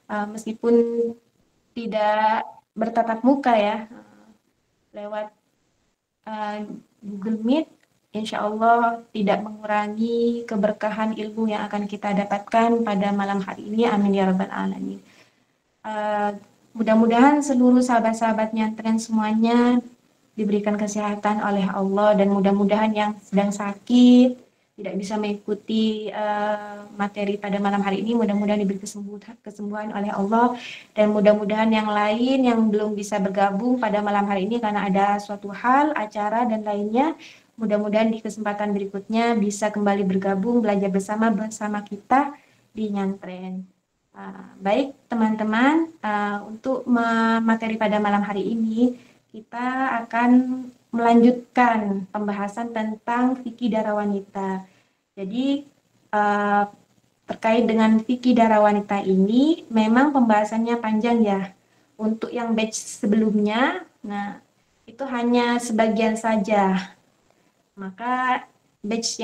meskipun tidak bertatap muka ya, lewat Google Meet, insya Allah tidak mengurangi keberkahan ilmu yang akan kita dapatkan pada malam hari ini. Amin ya rabbal alamin. Mudah-mudahan seluruh sahabat-sahabat nyantren semuanya diberikan kesehatan oleh Allah, dan mudah-mudahan yang sedang sakit tidak bisa mengikuti materi pada malam hari ini, mudah-mudahan diberi kesembuhan oleh Allah, dan mudah-mudahan yang lain yang belum bisa bergabung pada malam hari ini karena ada suatu hal, acara dan lainnya, mudah-mudahan di kesempatan berikutnya bisa kembali bergabung belajar bersama kita di Nyantren. Baik teman-teman, untuk materi pada malam hari ini kita akan melanjutkan pembahasan tentang fikih darah wanita. Jadi terkait dengan fikih darah wanita ini memang pembahasannya panjang ya. Untuk yang batch sebelumnya, nah itu hanya sebagian saja. Maka batch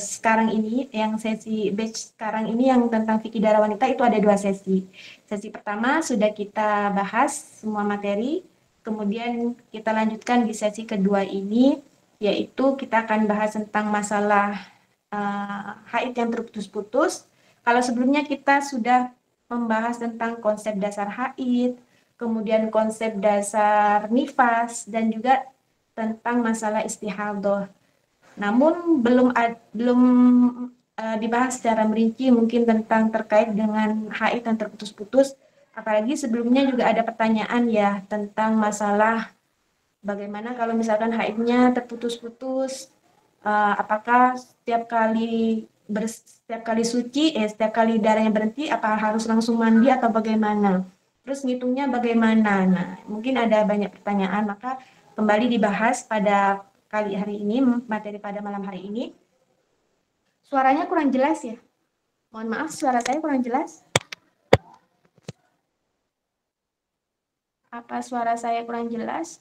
sekarang ini, yang sesi batch sekarang ini yang tentang fikih darah wanita itu ada 2 sesi. Sesi pertama sudah kita bahas semua materi, kemudian kita lanjutkan di sesi kedua ini, yaitu kita akan bahas tentang masalah haid yang terputus-putus. Kalau sebelumnya kita sudah membahas tentang konsep dasar haid, kemudian konsep dasar nifas, dan juga tentang masalah istihadah. Namun belum dibahas secara merinci mungkin tentang terkait dengan haid yang terputus-putus. Apalagi sebelumnya juga ada pertanyaan ya tentang masalah bagaimana kalau misalkan haidnya terputus-putus, apakah setiap kali suci, setiap kali darahnya berhenti, apa harus langsung mandi atau bagaimana? Terus ngitungnya bagaimana? Nah, mungkin ada banyak pertanyaan, maka kembali dibahas pada kali hari ini, materi pada malam hari ini. Suaranya kurang jelas ya? Mohon maaf, suara saya kurang jelas. Apa suara saya kurang jelas?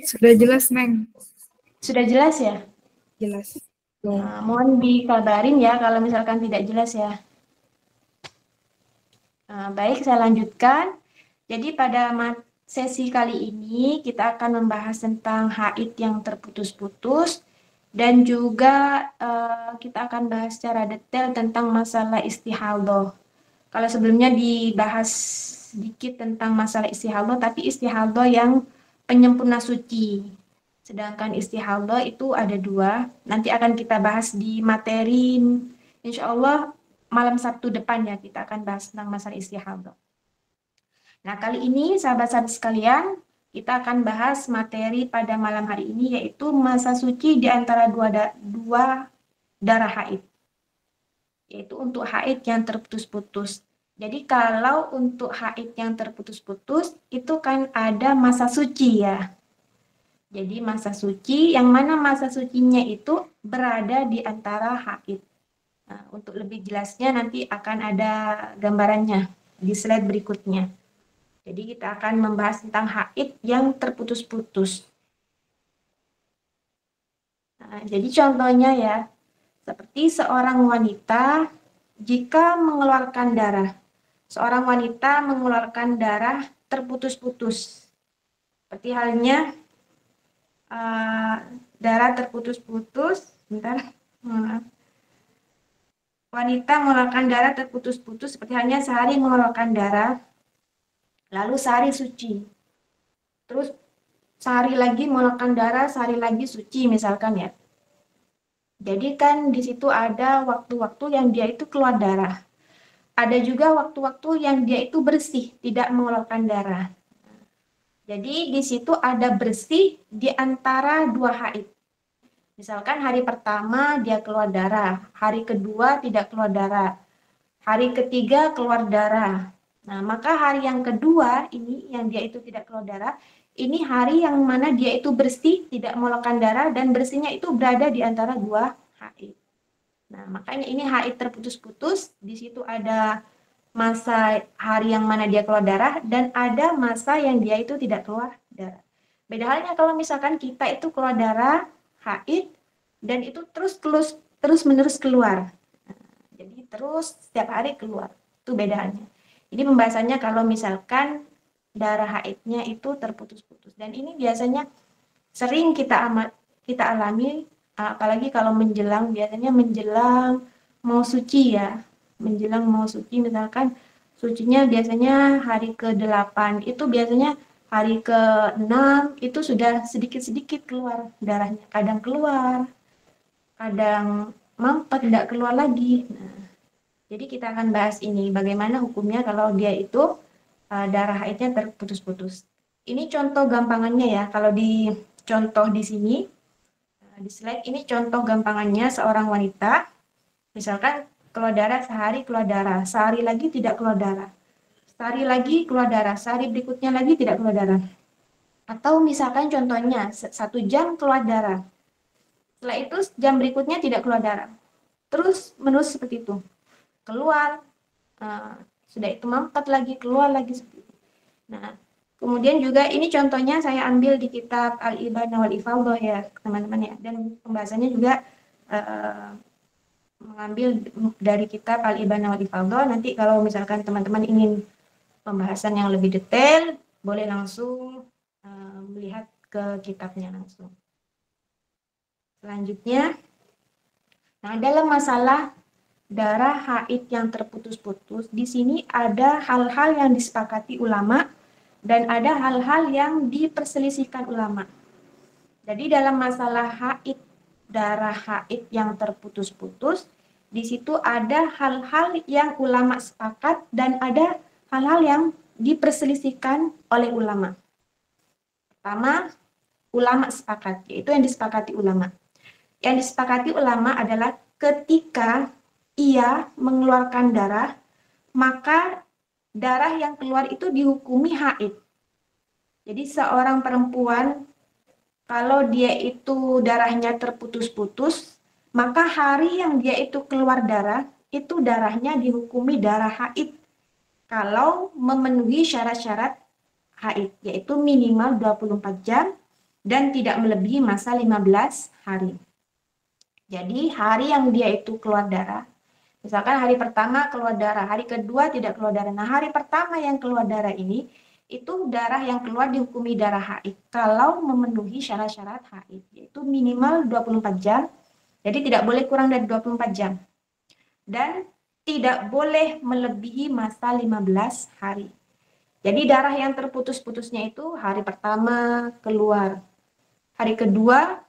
Sudah jelas, Neng. Sudah jelas ya? Jelas. Mohon dikabarin ya kalau misalkan tidak jelas ya. Baik, saya lanjutkan. Jadi pada sesi kali ini kita akan membahas tentang haid yang terputus-putus, dan juga kita akan bahas secara detail tentang masalah istihadah. Kalau sebelumnya dibahas sedikit tentang masalah istihadah, tapi istihadah yang penyempurna suci. Sedangkan istihadah itu ada 2. Nanti akan kita bahas di materi, insya Allah malam Sabtu depan ya, kita akan bahas tentang masalah istihadah. Nah, kali ini sahabat-sahabat sekalian, kita akan bahas materi pada malam hari ini, yaitu masa suci di antara dua darah haid, yaitu untuk haid yang terputus-putus. Jadi kalau untuk haid yang terputus-putus, itu kan ada masa suci ya. Jadi masa suci, yang mana masa sucinya itu berada di antara haid. Nah, untuk lebih jelasnya nanti akan ada gambarannya di slide berikutnya. Jadi kita akan membahas tentang haid yang terputus-putus. Nah, jadi contohnya ya, seperti seorang wanita jika mengeluarkan darah. Seorang wanita mengeluarkan darah terputus-putus. Seperti halnya darah terputus-putus, wanita mengeluarkan darah terputus-putus seperti halnya sehari mengeluarkan darah, lalu sehari suci. Terus sehari lagi mengeluarkan darah, sehari lagi suci misalkan ya. Jadi kan di situ ada waktu-waktu yang dia itu keluar darah. Ada juga waktu-waktu yang dia itu bersih, tidak mengeluarkan darah. Jadi di situ ada bersih di antara 2 haid. Misalkan hari pertama dia keluar darah, hari kedua tidak keluar darah, hari ketiga keluar darah. Nah, maka hari yang kedua ini yang dia itu tidak keluar darah, ini hari yang mana dia itu bersih, tidak mengeluarkan darah, dan bersihnya itu berada di antara 2 haid. Nah, makanya ini haid terputus-putus, di situ ada masa hari yang mana dia keluar darah, dan ada masa yang dia itu tidak keluar darah. Beda halnya kalau misalkan kita itu keluar darah, haid, dan itu terus menerus keluar. Jadi terus setiap hari keluar. Itu bedaannya. Jadi pembahasannya kalau misalkan darah haidnya itu terputus-putus, dan ini biasanya sering kita alami, apalagi kalau biasanya menjelang mau suci ya, menjelang mau suci, misalkan sucinya biasanya hari ke-8, itu biasanya hari ke-6 itu sudah sedikit-sedikit keluar darahnya, kadang keluar, kadang mampet, tidak keluar lagi. Nah, jadi kita akan bahas ini, bagaimana hukumnya kalau dia itu darah haidnya terputus-putus. Ini contoh gampangannya ya, kalau di contoh di sini, di slide ini contoh gampangannya seorang wanita, misalkan keluar darah sehari, keluar darah, sehari lagi tidak keluar darah, sehari lagi keluar darah, sehari berikutnya lagi tidak keluar darah. Atau misalkan contohnya 1 jam keluar darah, setelah itu jam berikutnya tidak keluar darah. Terus menerus seperti itu. Keluar, sudah itu mampet lagi, keluar lagi seperti itu. Nah, kemudian juga ini contohnya saya ambil di kitab Al-Ibanah wal Ifadhah ya, teman-teman ya. Dan pembahasannya juga mengambil dari kitab Al-Ibanah wal Ifadhah. Nanti kalau misalkan teman-teman ingin pembahasan yang lebih detail, boleh langsung melihat ke kitabnya langsung. Selanjutnya, nah dalam masalah darah haid yang terputus-putus, di sini ada hal-hal yang disepakati ulama dan ada hal-hal yang diperselisihkan ulama. Jadi dalam masalah haid, darah haid yang terputus-putus, di situ ada hal-hal yang ulama sepakat dan ada hal-hal yang diperselisihkan oleh ulama. Pertama, ulama sepakat, yaitu yang disepakati ulama. Yang disepakati ulama adalah ketika ia mengeluarkan darah, maka darah yang keluar itu dihukumi haid. Jadi seorang perempuan, kalau dia itu darahnya terputus-putus, maka hari yang dia itu keluar darah, itu darahnya dihukumi darah haid. Kalau memenuhi syarat-syarat haid, yaitu minimal 24 jam dan tidak melebihi masa 15 hari. Jadi hari yang dia itu keluar darah, misalkan hari pertama keluar darah, hari kedua tidak keluar darah. Nah, hari pertama yang keluar darah ini, itu darah yang keluar dihukumi darah haid. Kalau memenuhi syarat-syarat haid, yaitu minimal 24 jam, jadi tidak boleh kurang dari 24 jam. Dan tidak boleh melebihi masa 15 hari. Jadi darah yang terputus-putusnya itu hari pertama keluar, hari kedua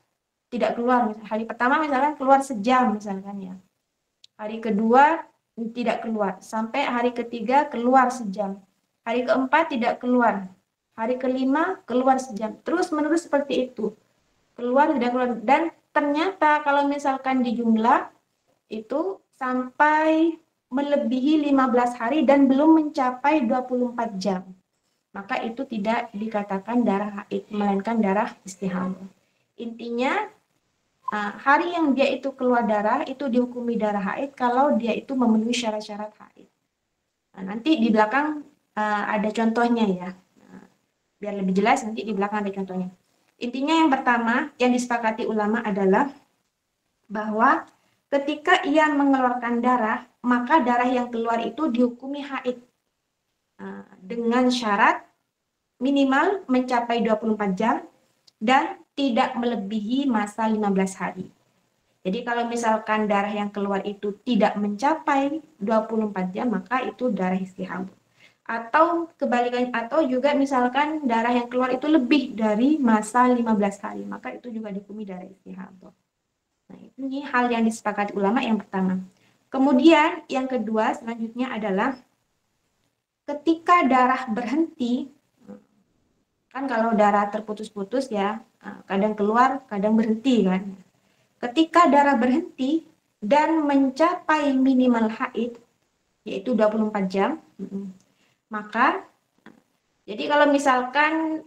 tidak keluar. Hari pertama misalkan keluar sejam misalkan ya. Hari kedua tidak keluar, sampai hari ketiga keluar sejam. Hari keempat tidak keluar. Hari kelima keluar sejam. Terus menerus seperti itu. Keluar tidak keluar. Dan ternyata kalau misalkan dijumlah itu sampai melebihi 15 hari dan belum mencapai 24 jam. Maka itu tidak dikatakan darah haid, melainkan darah istihadah. Intinya hari yang dia itu keluar darah itu dihukumi darah haid kalau dia itu memenuhi syarat-syarat haid. Nah, nanti di belakang ada contohnya ya. Nah, biar lebih jelas nanti di belakang ada contohnya. Intinya yang pertama yang disepakati ulama adalah bahwa ketika ia mengeluarkan darah, maka darah yang keluar itu dihukumi haid. Dengan syarat minimal mencapai 24 jam dan tidak melebihi masa 15 hari. Jadi kalau misalkan darah yang keluar itu tidak mencapai 24 jam, maka itu darah istihadah. Atau kebalikannya, atau juga misalkan darah yang keluar itu lebih dari masa 15 hari, maka itu juga dihukumi darah istihadah. Nah, ini hal yang disepakati ulama yang pertama. Kemudian yang kedua selanjutnya adalah ketika darah berhenti, kan kalau darah terputus-putus ya, kadang keluar, kadang berhenti kan. Ketika darah berhenti dan mencapai minimal haid, yaitu 24 jam, maka, jadi kalau misalkan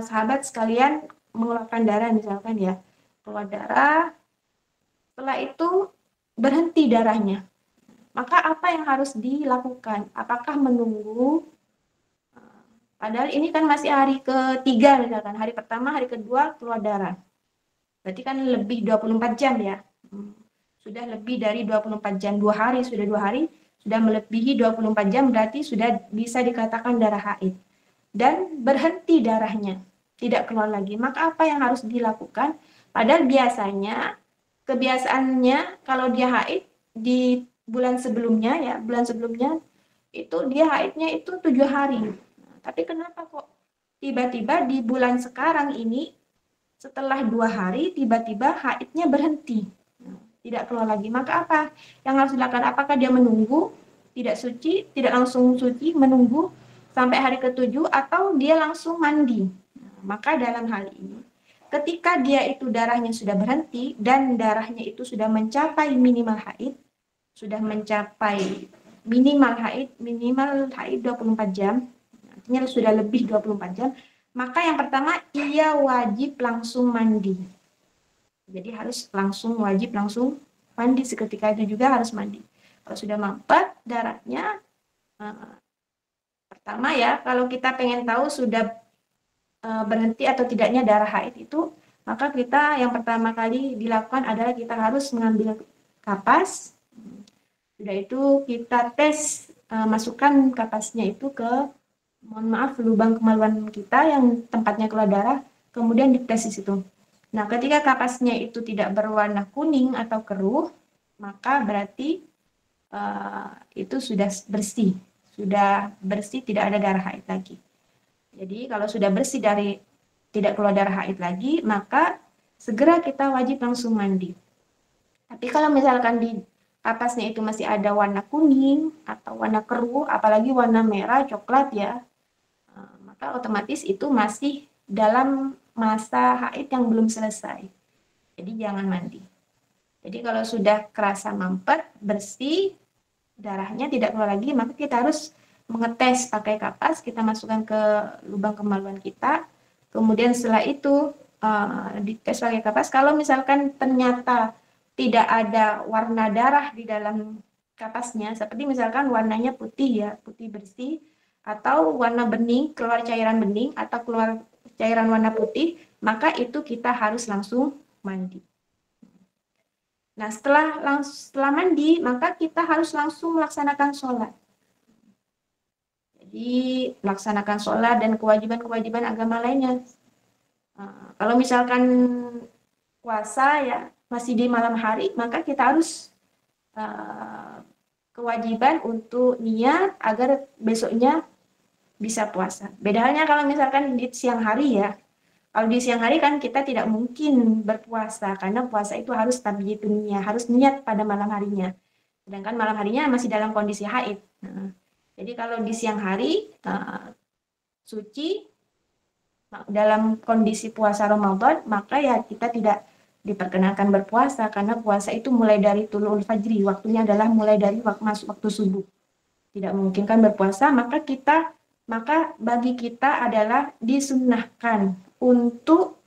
sahabat sekalian mengeluarkan darah misalkan ya, keluar darah, setelah itu berhenti darahnya, maka apa yang harus dilakukan? Apakah menunggu? Padahal ini kan masih hari ketiga misalkan, hari pertama, hari kedua keluar darah. Berarti kan lebih 24 jam ya. Sudah lebih dari 24 jam, 2 hari, sudah 2 hari, sudah melebihi 24 jam, berarti sudah bisa dikatakan darah haid. Dan berhenti darahnya, tidak keluar lagi. Maka apa yang harus dilakukan? Padahal biasanya, kebiasaannya kalau dia haid di bulan sebelumnya ya, bulan sebelumnya itu dia haidnya itu 7 hari. Nah, tapi kenapa kok tiba-tiba di bulan sekarang ini setelah 2 hari tiba-tiba haidnya berhenti, tidak keluar lagi? Maka apa yang harus dilakukan? Apakah dia menunggu tidak suci, tidak langsung suci, menunggu sampai hari ke-7, atau dia langsung mandi? Maka dalam hal ini, ketika dia itu darahnya sudah berhenti dan darahnya itu sudah mencapai minimal haid, sudah mencapai minimal haid 24 jam, artinya sudah lebih 24 jam, maka yang pertama ia wajib langsung mandi. Jadi harus wajib langsung mandi, seketika itu juga harus mandi. Kalau sudah mampet darahnya, pertama ya, kalau kita pengen tahu sudah berhenti atau tidaknya darah haid itu, maka kita yang pertama kali dilakukan adalah kita harus mengambil kapas. Sudah itu kita tes, masukkan kapasnya itu ke, mohon maaf, lubang kemaluan kita yang tempatnya keluar darah, kemudian dites di situ. Nah, ketika kapasnya itu tidak berwarna kuning atau keruh, maka berarti itu sudah bersih, tidak ada darah haid lagi. Jadi kalau sudah bersih dari tidak keluar darah haid lagi, maka segera kita wajib langsung mandi. Tapi kalau misalkan di kapasnya itu masih ada warna kuning atau warna keruh, apalagi warna merah, coklat ya, maka otomatis itu masih dalam masa haid yang belum selesai. Jadi jangan mandi. Jadi kalau sudah kerasa mampet, bersih, darahnya tidak keluar lagi, maka kita harus mengetes pakai kapas, kita masukkan ke lubang kemaluan kita. Kemudian setelah itu dites pakai kapas. Kalau misalkan ternyata tidak ada warna darah di dalam kapasnya, seperti misalkan warnanya putih ya, putih bersih, atau warna bening, keluar cairan bening, atau keluar cairan warna putih, maka itu kita harus langsung mandi. Nah, setelah mandi, maka kita harus langsung melaksanakan sholat. Jadi, melaksanakan sholat dan kewajiban-kewajiban agama lainnya. Kalau misalkan puasa ya, masih di malam hari, maka kita harus kewajiban untuk niat agar besoknya bisa puasa. Beda halnya kalau misalkan di siang hari ya. Kalau di siang hari kan kita tidak mungkin berpuasa, karena puasa itu harus tabiyyatun niyah, harus niat pada malam harinya. Sedangkan malam harinya masih dalam kondisi haid. Jadi kalau di siang hari suci dalam kondisi puasa Ramadan, maka ya kita tidak diperkenankan berpuasa, karena puasa itu mulai dari tulul fajri, waktunya adalah mulai dari masuk waktu subuh. Tidak memungkinkan berpuasa, maka bagi kita adalah disunnahkan untuk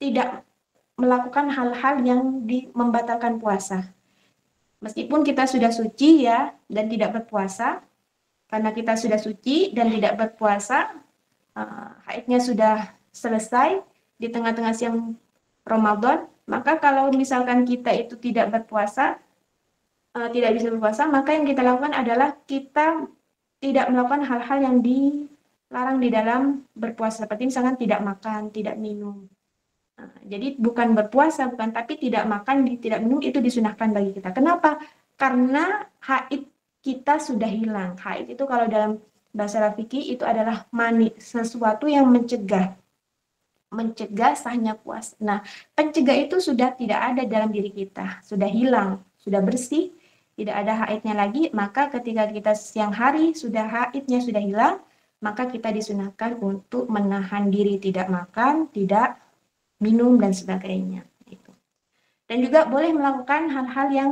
tidak melakukan hal-hal yang membatalkan puasa. Meskipun kita sudah suci ya dan tidak berpuasa, karena kita sudah suci dan tidak berpuasa, haidnya sudah selesai di tengah-tengah siang Ramadan, maka kalau misalkan kita itu tidak berpuasa, tidak bisa berpuasa, maka yang kita lakukan adalah kita tidak melakukan hal-hal yang dilarang di dalam berpuasa, seperti misalkan tidak makan, tidak minum. Jadi bukan berpuasa, tapi tidak makan, tidak minum itu disunahkan bagi kita. Kenapa? Karena haid kita sudah hilang. Haid itu kalau dalam bahasa fikih itu adalah mani, sesuatu yang mencegah sahnya puasa. Nah, pencegah itu sudah tidak ada dalam diri kita, sudah hilang, sudah bersih, tidak ada haidnya lagi. Maka ketika kita siang hari haidnya sudah hilang, maka kita disunahkan untuk menahan diri, tidak makan, tidak minum dan sebagainya. Dan juga boleh melakukan hal-hal yang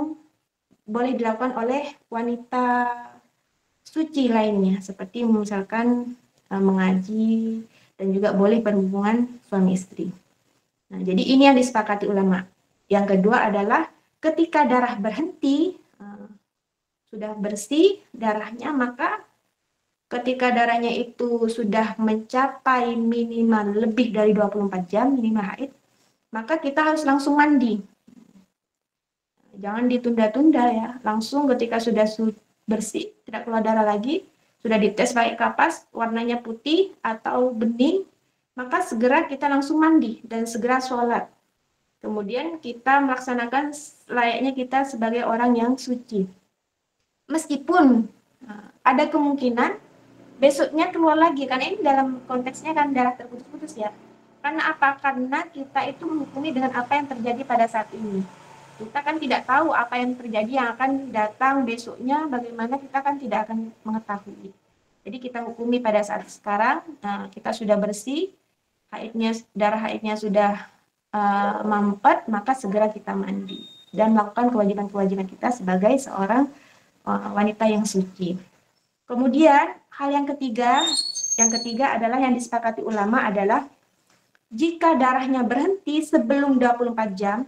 boleh dilakukan oleh wanita suci lainnya, seperti misalkan mengaji, dan juga boleh berhubungan suami istri. Nah, jadi ini yang disepakati ulama. Yang kedua adalah ketika darah berhenti, sudah bersih darahnya, maka ketika darahnya itu sudah mencapai minimal lebih dari 24 jam, minimal haid, maka kita harus langsung mandi. Jangan ditunda-tunda ya, langsung ketika sudah bersih, tidak keluar darah lagi, sudah dites pakai kapas, warnanya putih atau bening, maka segera kita langsung mandi dan segera sholat. Kemudian kita melaksanakan layaknya kita sebagai orang yang suci. Meskipun ada kemungkinan besoknya keluar lagi, karena ini dalam konteksnya kan darah terputus-putus ya. Karena apa? Karena kita itu menghukumi dengan apa yang terjadi pada saat ini. Kita kan tidak tahu apa yang terjadi yang akan datang besoknya, bagaimana kita kan tidak akan mengetahui. Jadi kita hukumi pada saat sekarang, kita sudah bersih, darah haidnya sudah mampet, maka segera kita mandi dan melakukan kewajiban-kewajiban kita sebagai seorang wanita yang suci. Kemudian hal yang ketiga adalah yang disepakati ulama adalah jika darahnya berhenti sebelum 24 jam.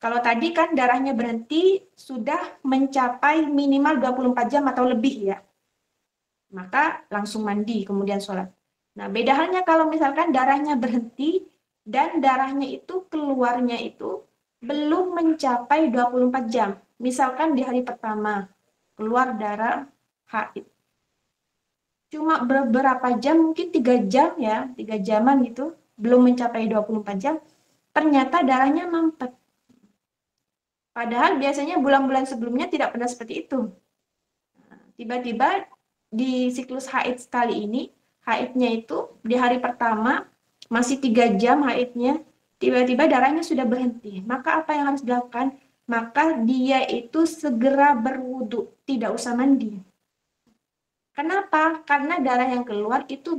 Kalau tadi kan darahnya berhenti sudah mencapai minimal 24 jam atau lebih ya. Maka langsung mandi kemudian sholat. Nah, beda halnya kalau misalkan darahnya berhenti dan darahnya itu keluarnya itu belum mencapai 24 jam. Misalkan di hari pertama keluar darah haid. Cuma beberapa jam, mungkin 3 jam ya, 3 jaman gitu, belum mencapai 24 jam, ternyata darahnya mampet. Padahal biasanya bulan-bulan sebelumnya tidak pernah seperti itu. Tiba-tiba di siklus haid sekali ini, haidnya itu di hari pertama masih 3 jam haidnya, tiba-tiba darahnya sudah berhenti. Maka apa yang harus dilakukan? Maka dia itu segera berwudu, tidak usah mandi. Kenapa? Karena darah yang keluar itu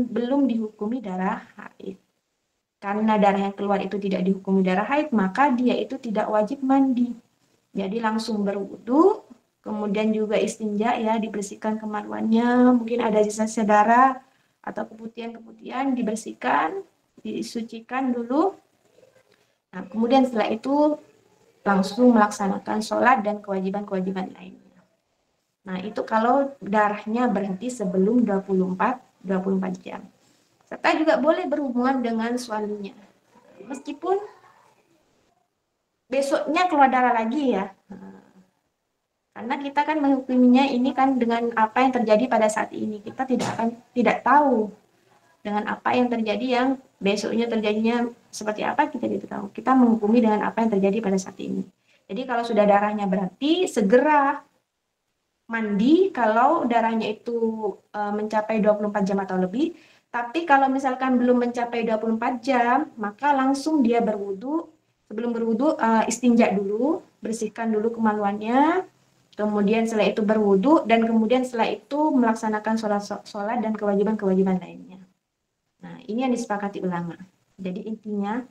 belum dihukumi darah haid. Karena darah yang keluar itu tidak dihukumi darah haid, maka dia itu tidak wajib mandi. Jadi langsung berwudu, kemudian juga istinja ya, dibersihkan kemaluannya, mungkin ada sisa-sisa darah atau keputihan-keputihan dibersihkan, disucikan dulu. Nah, kemudian setelah itu langsung melaksanakan sholat dan kewajiban-kewajiban lainnya. Nah, itu kalau darahnya berhenti sebelum 24 jam. Serta juga boleh berhubungan dengan suaminya. Meskipun besoknya keluar darah lagi ya. Karena kita kan menghukuminya ini kan dengan apa yang terjadi pada saat ini. Kita tidak tahu dengan apa yang terjadi yang besoknya terjadinya seperti apa, kita tidak tahu. Kita menghukumi dengan apa yang terjadi pada saat ini. Jadi kalau sudah darahnya berhenti, segera mandi kalau darahnya itu mencapai 24 jam atau lebih. Tapi kalau misalkan belum mencapai 24 jam, maka langsung dia berwudu. Sebelum berwudu, istinja dulu, bersihkan dulu kemaluannya. Kemudian setelah itu berwudu, dan kemudian setelah itu melaksanakan sholat dan kewajiban-kewajiban lainnya. Nah, ini yang disepakati ulama. Jadi intinya,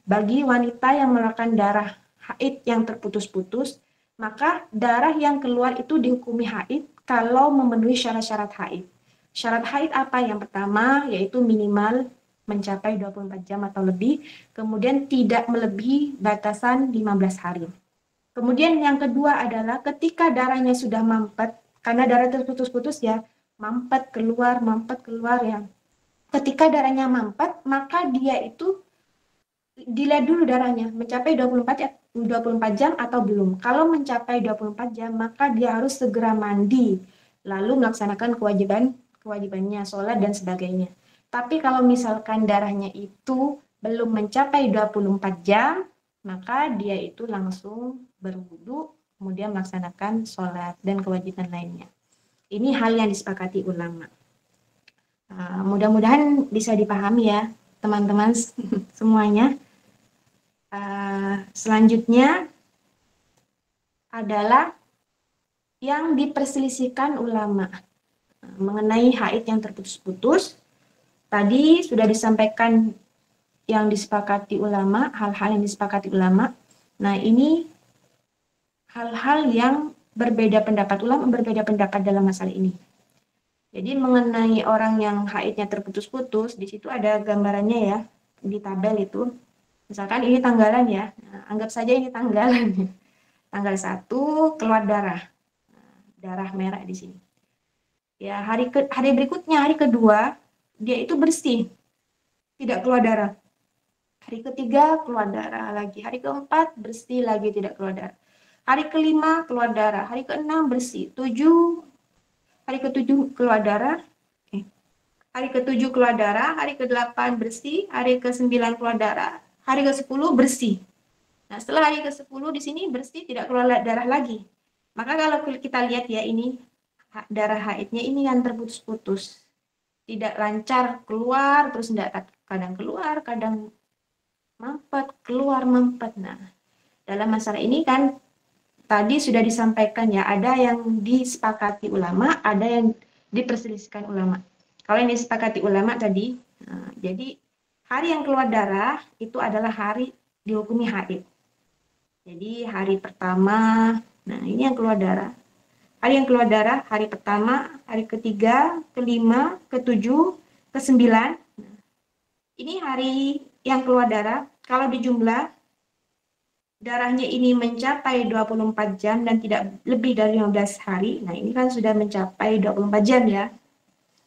bagi wanita yang mengeluarkan darah haid yang terputus-putus, maka darah yang keluar itu dihukumi haid kalau memenuhi syarat-syarat haid. Syarat haid apa? Yang pertama yaitu minimal mencapai 24 jam atau lebih, kemudian tidak melebihi batasan 15 hari. Kemudian yang kedua adalah ketika darahnya sudah mampet, karena darah terputus-putus ya, mampet keluar ya. Ketika darahnya mampet, maka dia itu dilihat dulu darahnya mencapai 24 jam atau belum. Kalau mencapai 24 jam, maka dia harus segera mandi, lalu melaksanakan kewajibannya, sholat dan sebagainya. Tapi kalau misalkan darahnya itu belum mencapai 24 jam, maka dia itu langsung berwudu, kemudian melaksanakan sholat dan kewajiban lainnya. Ini hal yang disepakati ulama. Mudah-mudahan bisa dipahami ya, teman-teman semuanya. Selanjutnya adalah yang diperselisihkan ulama mengenai haid yang terputus-putus. Tadi sudah disampaikan yang disepakati ulama, hal-hal yang disepakati ulama. Nah, ini hal-hal yang berbeda pendapat, ulama berbeda pendapat dalam masalah ini. Jadi mengenai orang yang haidnya terputus-putus, di situ ada gambarannya ya, di tabel itu. Misalkan ini tanggalan ya, nah, anggap saja ini tanggalan. Tanggal 1 keluar darah merah di sini. Ya, hari berikutnya, hari kedua, dia itu bersih, tidak keluar darah. Hari ketiga keluar darah lagi, hari keempat bersih lagi, tidak keluar darah. Hari kelima keluar darah, hari keenam bersih, hari ketujuh keluar darah, hari ketujuh keluar darah, hari ke-8 bersih, hari ke-9 keluar darah, hari ke-10 bersih. Nah, setelah hari ke-10 di sini bersih, tidak keluar darah lagi. Maka kalau kita lihat ya, ini darah haidnya ini yang terputus-putus. Tidak lancar keluar, terus tidak, kadang keluar, kadang mampet, keluar mampet. Nah, dalam masalah ini kan tadi sudah disampaikan ya, ada yang disepakati ulama, ada yang diperselisihkan ulama. Kalau yang disepakati ulama tadi, jadi hari yang keluar darah itu adalah hari dihukumi haid. Jadi hari pertama, nah ini yang keluar darah. Hari yang keluar darah, hari pertama, hari ketiga, kelima, ketujuh, kesembilan. Nah, ini hari yang keluar darah. Kalau dijumlah, darahnya ini mencapai 24 jam dan tidak lebih dari 15 hari. Nah, ini kan sudah mencapai 24 jam ya.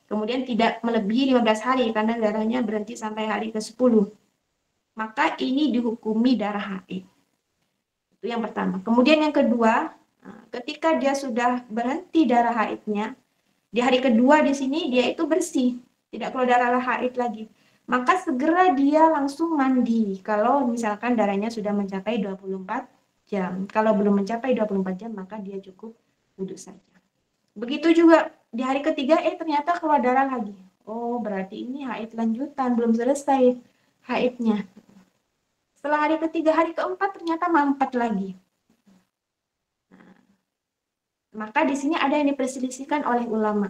Kemudian tidak melebihi 15 hari karena darahnya berhenti sampai hari ke-10. Maka ini dihukumi darah haid. Itu yang pertama. Kemudian yang kedua, ketika dia sudah berhenti darah haidnya, di hari kedua di sini dia itu bersih, tidak keluar darah haid lagi. Maka segera dia langsung mandi kalau misalkan darahnya sudah mencapai 24 jam. Kalau belum mencapai 24 jam maka dia cukup wudhu saja. Begitu juga di hari ketiga ternyata keluar darah lagi. Oh, berarti ini haid lanjutan, belum selesai haidnya. Setelah hari ketiga, hari keempat ternyata mampet lagi. Maka di sini ada yang diperselisihkan oleh ulama.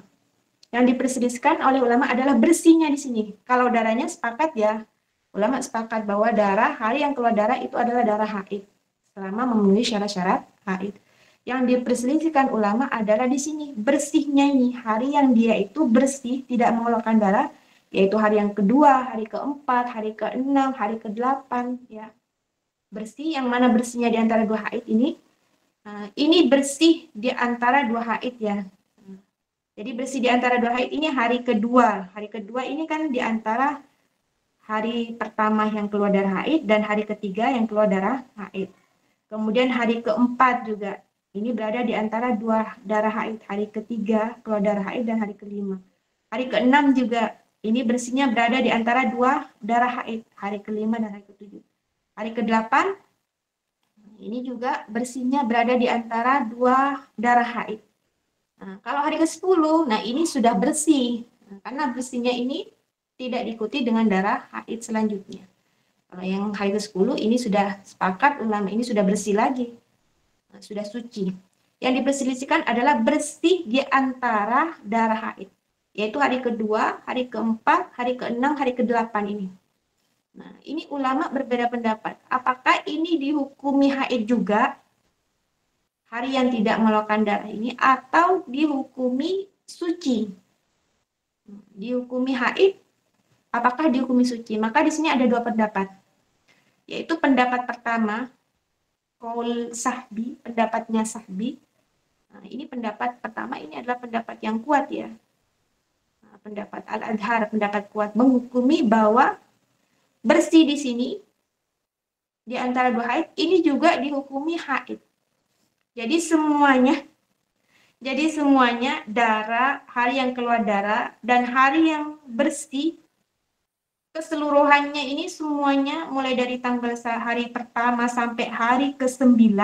Yang diperselisihkan oleh ulama adalah bersihnya di sini. Kalau darahnya sepakat ya, ulama sepakat bahwa hari yang keluar darah itu adalah darah haid selama memenuhi syarat-syarat haid. Yang diperselisihkan ulama adalah di sini bersihnya ini, hari yang dia itu bersih tidak mengeluarkan darah, yaitu hari yang kedua, hari keempat, hari keenam, hari ke-8 ya. Bersih yang mana bersihnya di antara dua haid ini? Ini bersih di antara dua haid ya. Jadi bersih di antara dua haid ini hari kedua. Hari kedua ini kan di antara hari pertama yang keluar darah haid dan hari ketiga yang keluar darah haid. Kemudian hari keempat juga. Ini berada di antara dua darah haid. Hari ketiga keluar darah haid dan hari kelima. Hari keenam juga. Ini bersihnya berada di antara dua darah haid. Hari kelima dan hari ketujuh. Hari ke-8 ini juga bersihnya berada di antara dua darah haid. Nah, kalau hari ke-10, nah ini sudah bersih. Nah, karena bersihnya ini tidak diikuti dengan darah haid selanjutnya. Kalau yang hari ke-10 ini sudah sepakat ulama, ini sudah bersih lagi. Nah, sudah suci. Yang diperselisihkan adalah bersih di antara darah haid. Yaitu hari kedua, hari keempat, hari keenam, hari ke-8 ini. Nah, ini ulama berbeda pendapat. Apakah ini dihukumi haid juga? Hari yang tidak mengeluarkan darah ini atau dihukumi suci. Dihukumi haid, apakah dihukumi suci? Maka di sini ada dua pendapat. Yaitu pendapat pertama, qaul Sahbi, pendapatnya Sahbi. Nah, ini pendapat pertama, ini adalah pendapat yang kuat ya. Nah, pendapat Al-Adhar, pendapat kuat menghukumi bahwa bersih di sini di antara dua haid ini juga dihukumi haid. Jadi semuanya darah, hari yang keluar darah, dan hari yang bersih, keseluruhannya ini semuanya mulai dari tanggal hari pertama sampai hari ke-9,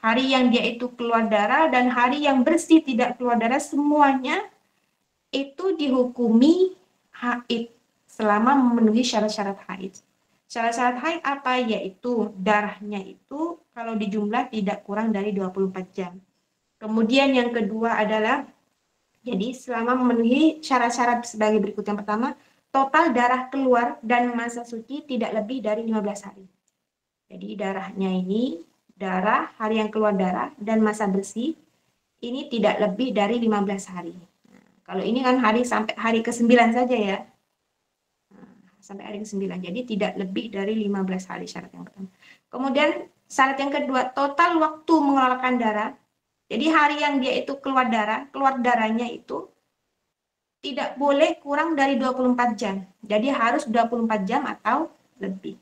hari yang dia itu keluar darah, dan hari yang bersih tidak keluar darah, semuanya itu dihukumi haid selama memenuhi syarat-syarat haid. Syarat-syarat haid apa? Yaitu darahnya itu kalau dijumlah tidak kurang dari 24 jam. Kemudian yang kedua adalah, jadi selama memenuhi syarat-syarat sebagai berikut. Yang pertama, total darah keluar dan masa suci tidak lebih dari 15 hari. Jadi darahnya ini, darah, hari yang keluar darah, dan masa bersih, ini tidak lebih dari 15 hari. Nah, kalau ini kan sampai hari ke-9 saja ya. Sampai hari ke-9. Jadi tidak lebih dari 15 hari syarat yang pertama. Kemudian syarat yang kedua, total waktu mengeluarkan darah. Jadi hari yang dia itu keluar darahnya itu tidak boleh kurang dari 24 jam. Jadi harus 24 jam atau lebih.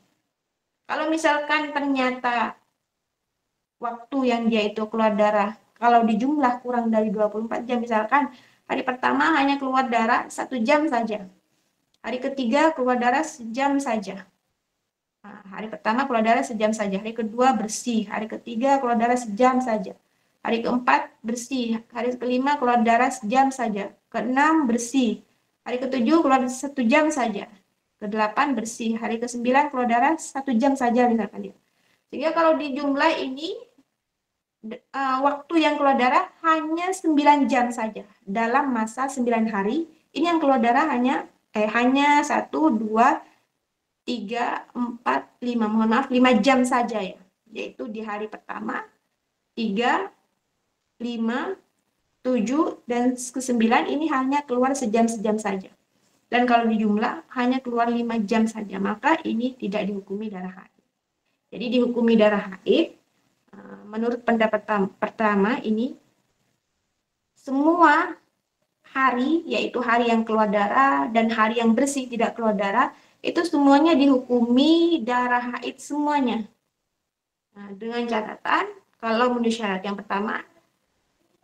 Kalau misalkan ternyata waktu yang dia itu keluar darah, kalau dijumlah kurang dari 24 jam, misalkan hari pertama hanya keluar darah 1 jam saja. Hari ketiga keluar darah sejam saja. Nah, hari pertama keluar darah sejam saja, hari kedua bersih, hari ketiga keluar darah sejam saja, hari keempat bersih, hari kelima keluar darah sejam saja, keenam bersih, hari ketujuh keluar 1 jam saja, kedelapan bersih, hari kesembilan keluar darah 1 jam saja misalkan dia. Sehingga kalau dijumlah ini waktu yang keluar darah hanya 9 jam saja dalam masa 9 hari. Ini yang keluar darah hanya 1, 2, 3, 4, 5, mohon maaf 5 jam saja ya, yaitu di hari pertama 3, 5, 7, dan ke-9 ini hanya keluar sejam-sejam saja. Dan kalau dijumlah hanya keluar 5 jam saja, maka ini tidak dihukumi darah haid. Jadi dihukumi darah haid menurut pendapat pertama ini semua hari, yaitu hari yang keluar darah dan hari yang bersih tidak keluar darah, itu semuanya dihukumi darah haid semuanya. Nah, dengan catatan, kalau menurut syarat yang pertama,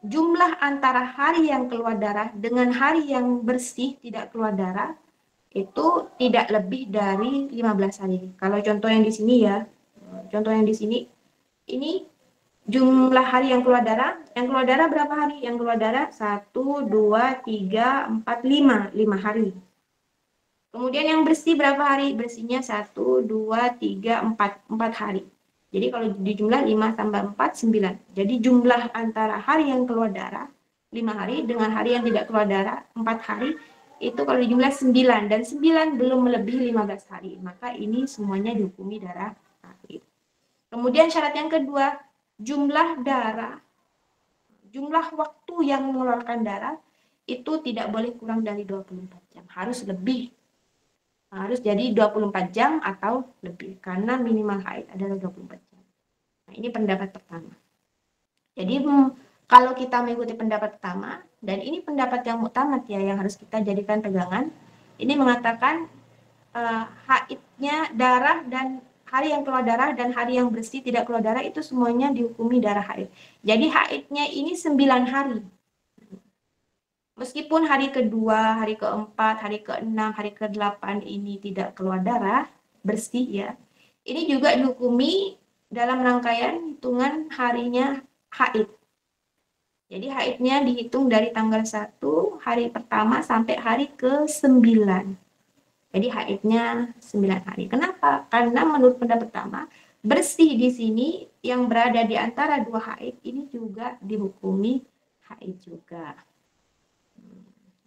jumlah antara hari yang keluar darah dengan hari yang bersih tidak keluar darah, itu tidak lebih dari 15 hari. Kalau contoh yang di sini ya, contoh yang di sini, ini jumlah hari yang keluar darah berapa hari? Yang keluar darah 1, 2, 3, 4, 5 hari. Kemudian yang bersih berapa hari? Bersihnya 1, 2, 3, 4 hari. Jadi kalau dijumlah 5 tambah 4, 9. Jadi jumlah antara hari yang keluar darah 5 hari dengan hari yang tidak keluar darah 4 hari, itu kalau dijumlah 9, dan 9 belum melebihi 15 hari. Maka ini semuanya dihukumi darah haid. Kemudian syarat yang kedua, jumlah darah, jumlah waktu yang mengeluarkan darah itu tidak boleh kurang dari 24 jam. Harus lebih. Harus jadi 24 jam atau lebih, karena minimal haid adalah 24 jam. Nah, ini pendapat pertama. Jadi kalau kita mengikuti pendapat pertama, dan ini pendapat yang muktamad ya, yang harus kita jadikan pegangan, ini mengatakan haidnya darah dan hari yang keluar darah dan hari yang bersih tidak keluar darah itu semuanya dihukumi darah haid. Jadi haidnya ini 9 hari. Meskipun hari kedua, hari keempat, hari keenam, hari ke-8 ini tidak keluar darah, bersih ya, ini juga dihukumi dalam rangkaian hitungan harinya haid. Jadi haidnya dihitung dari tanggal 1 hari pertama sampai hari ke-9. Jadi haidnya 9 hari. Kenapa? Karena menurut pendapat pertama, bersih di sini yang berada di antara dua haid ini juga dihukumi haid juga.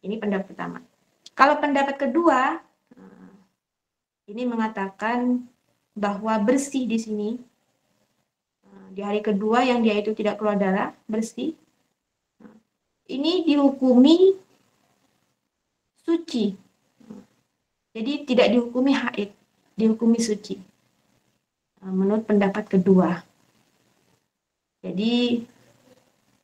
Ini pendapat pertama. Kalau pendapat kedua, ini mengatakan bahwa bersih di sini, di hari kedua yang dia itu tidak keluar darah, bersih, ini dihukumi suci. Jadi tidak dihukumi haid, dihukumi suci. Menurut pendapat kedua. Jadi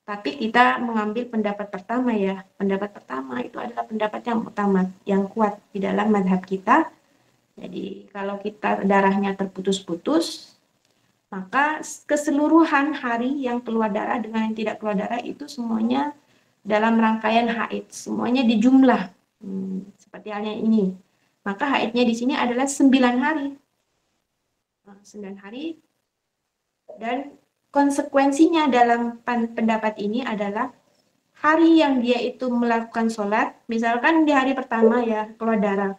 tapi kita mengambil pendapat pertama ya. Pendapat pertama itu adalah pendapat yang utama, yang kuat di dalam mazhab kita. Jadi kalau kita darahnya terputus-putus, maka keseluruhan hari yang keluar darah dengan yang tidak keluar darah itu semuanya dalam rangkaian haid, semuanya dijumlah. Seperti halnya ini. Maka haidnya di sini adalah 9 hari. 9 hari, dan konsekuensinya dalam pendapat ini adalah hari yang dia itu melakukan sholat, misalkan di hari pertama ya keluar darah,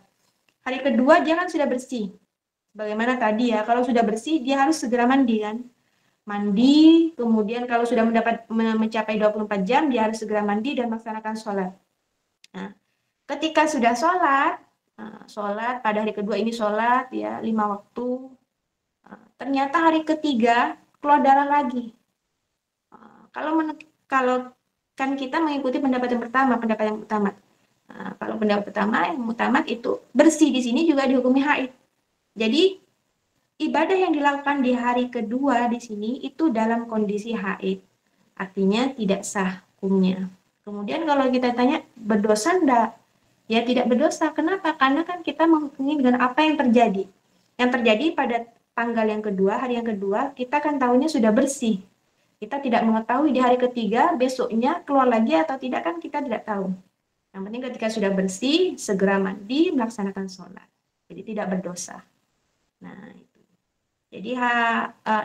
hari kedua dia kan sudah bersih. Bagaimana tadi ya, kalau sudah bersih dia harus segera mandi kan. Mandi, kemudian kalau sudah mencapai 24 jam dia harus segera mandi dan melaksanakan sholat. Nah, ketika sudah sholat pada hari kedua ini sholat ya 5 waktu, ternyata hari ketiga keluar darah lagi. Kalau kan kita mengikuti pendapat yang pertama, pendapat yang utama. Kalau pendapat pertama yang utama itu bersih di sini juga dihukumi haid. Jadi ibadah yang dilakukan di hari kedua di sini itu dalam kondisi haid. Artinya tidak sah hukumnya. Kemudian kalau kita tanya berdosa enggak? Ya tidak berdosa. Kenapa? Karena kan kita menghukumi dengan apa yang terjadi. Yang terjadi pada tanggal yang kedua, hari yang kedua, kita kan tahunya sudah bersih. Kita tidak mengetahui di hari ketiga, besoknya keluar lagi atau tidak kan kita tidak tahu. Yang penting ketika sudah bersih, segera mandi, melaksanakan sholat. Jadi tidak berdosa. Nah, itu. Jadi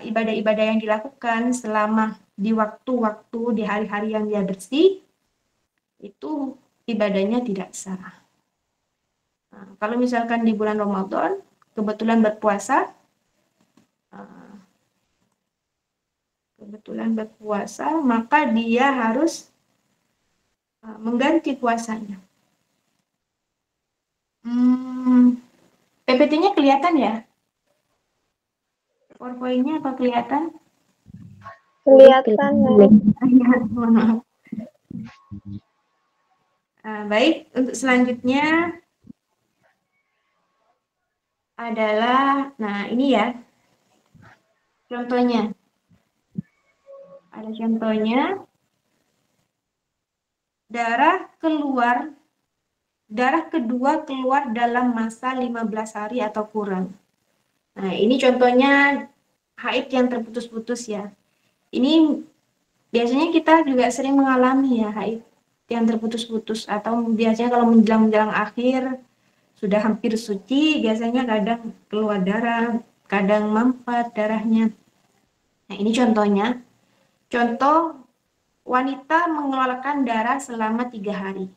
ibadah-ibadah yang dilakukan selama di waktu-waktu, di hari-hari yang dia bersih, itu ibadahnya tidak sah. Nah, kalau misalkan di bulan Ramadan, kebetulan berpuasa, maka dia harus mengganti puasanya. PPT-nya kelihatan ya? PowerPoint-nya apa kelihatan? Kelihatan, Mohon maaf. Baik, untuk selanjutnya adalah, nah ini ya, contohnya. Ada contohnya, darah kedua keluar dalam masa 15 hari atau kurang. Nah, ini contohnya haid yang terputus-putus ya. Ini biasanya kita juga sering mengalami ya haid yang terputus-putus, atau biasanya kalau menjelang akhir sudah hampir suci, biasanya kadang keluar darah, kadang mampet darahnya. Nah, ini contohnya. Contoh wanita mengeluarkan darah selama 3 hari.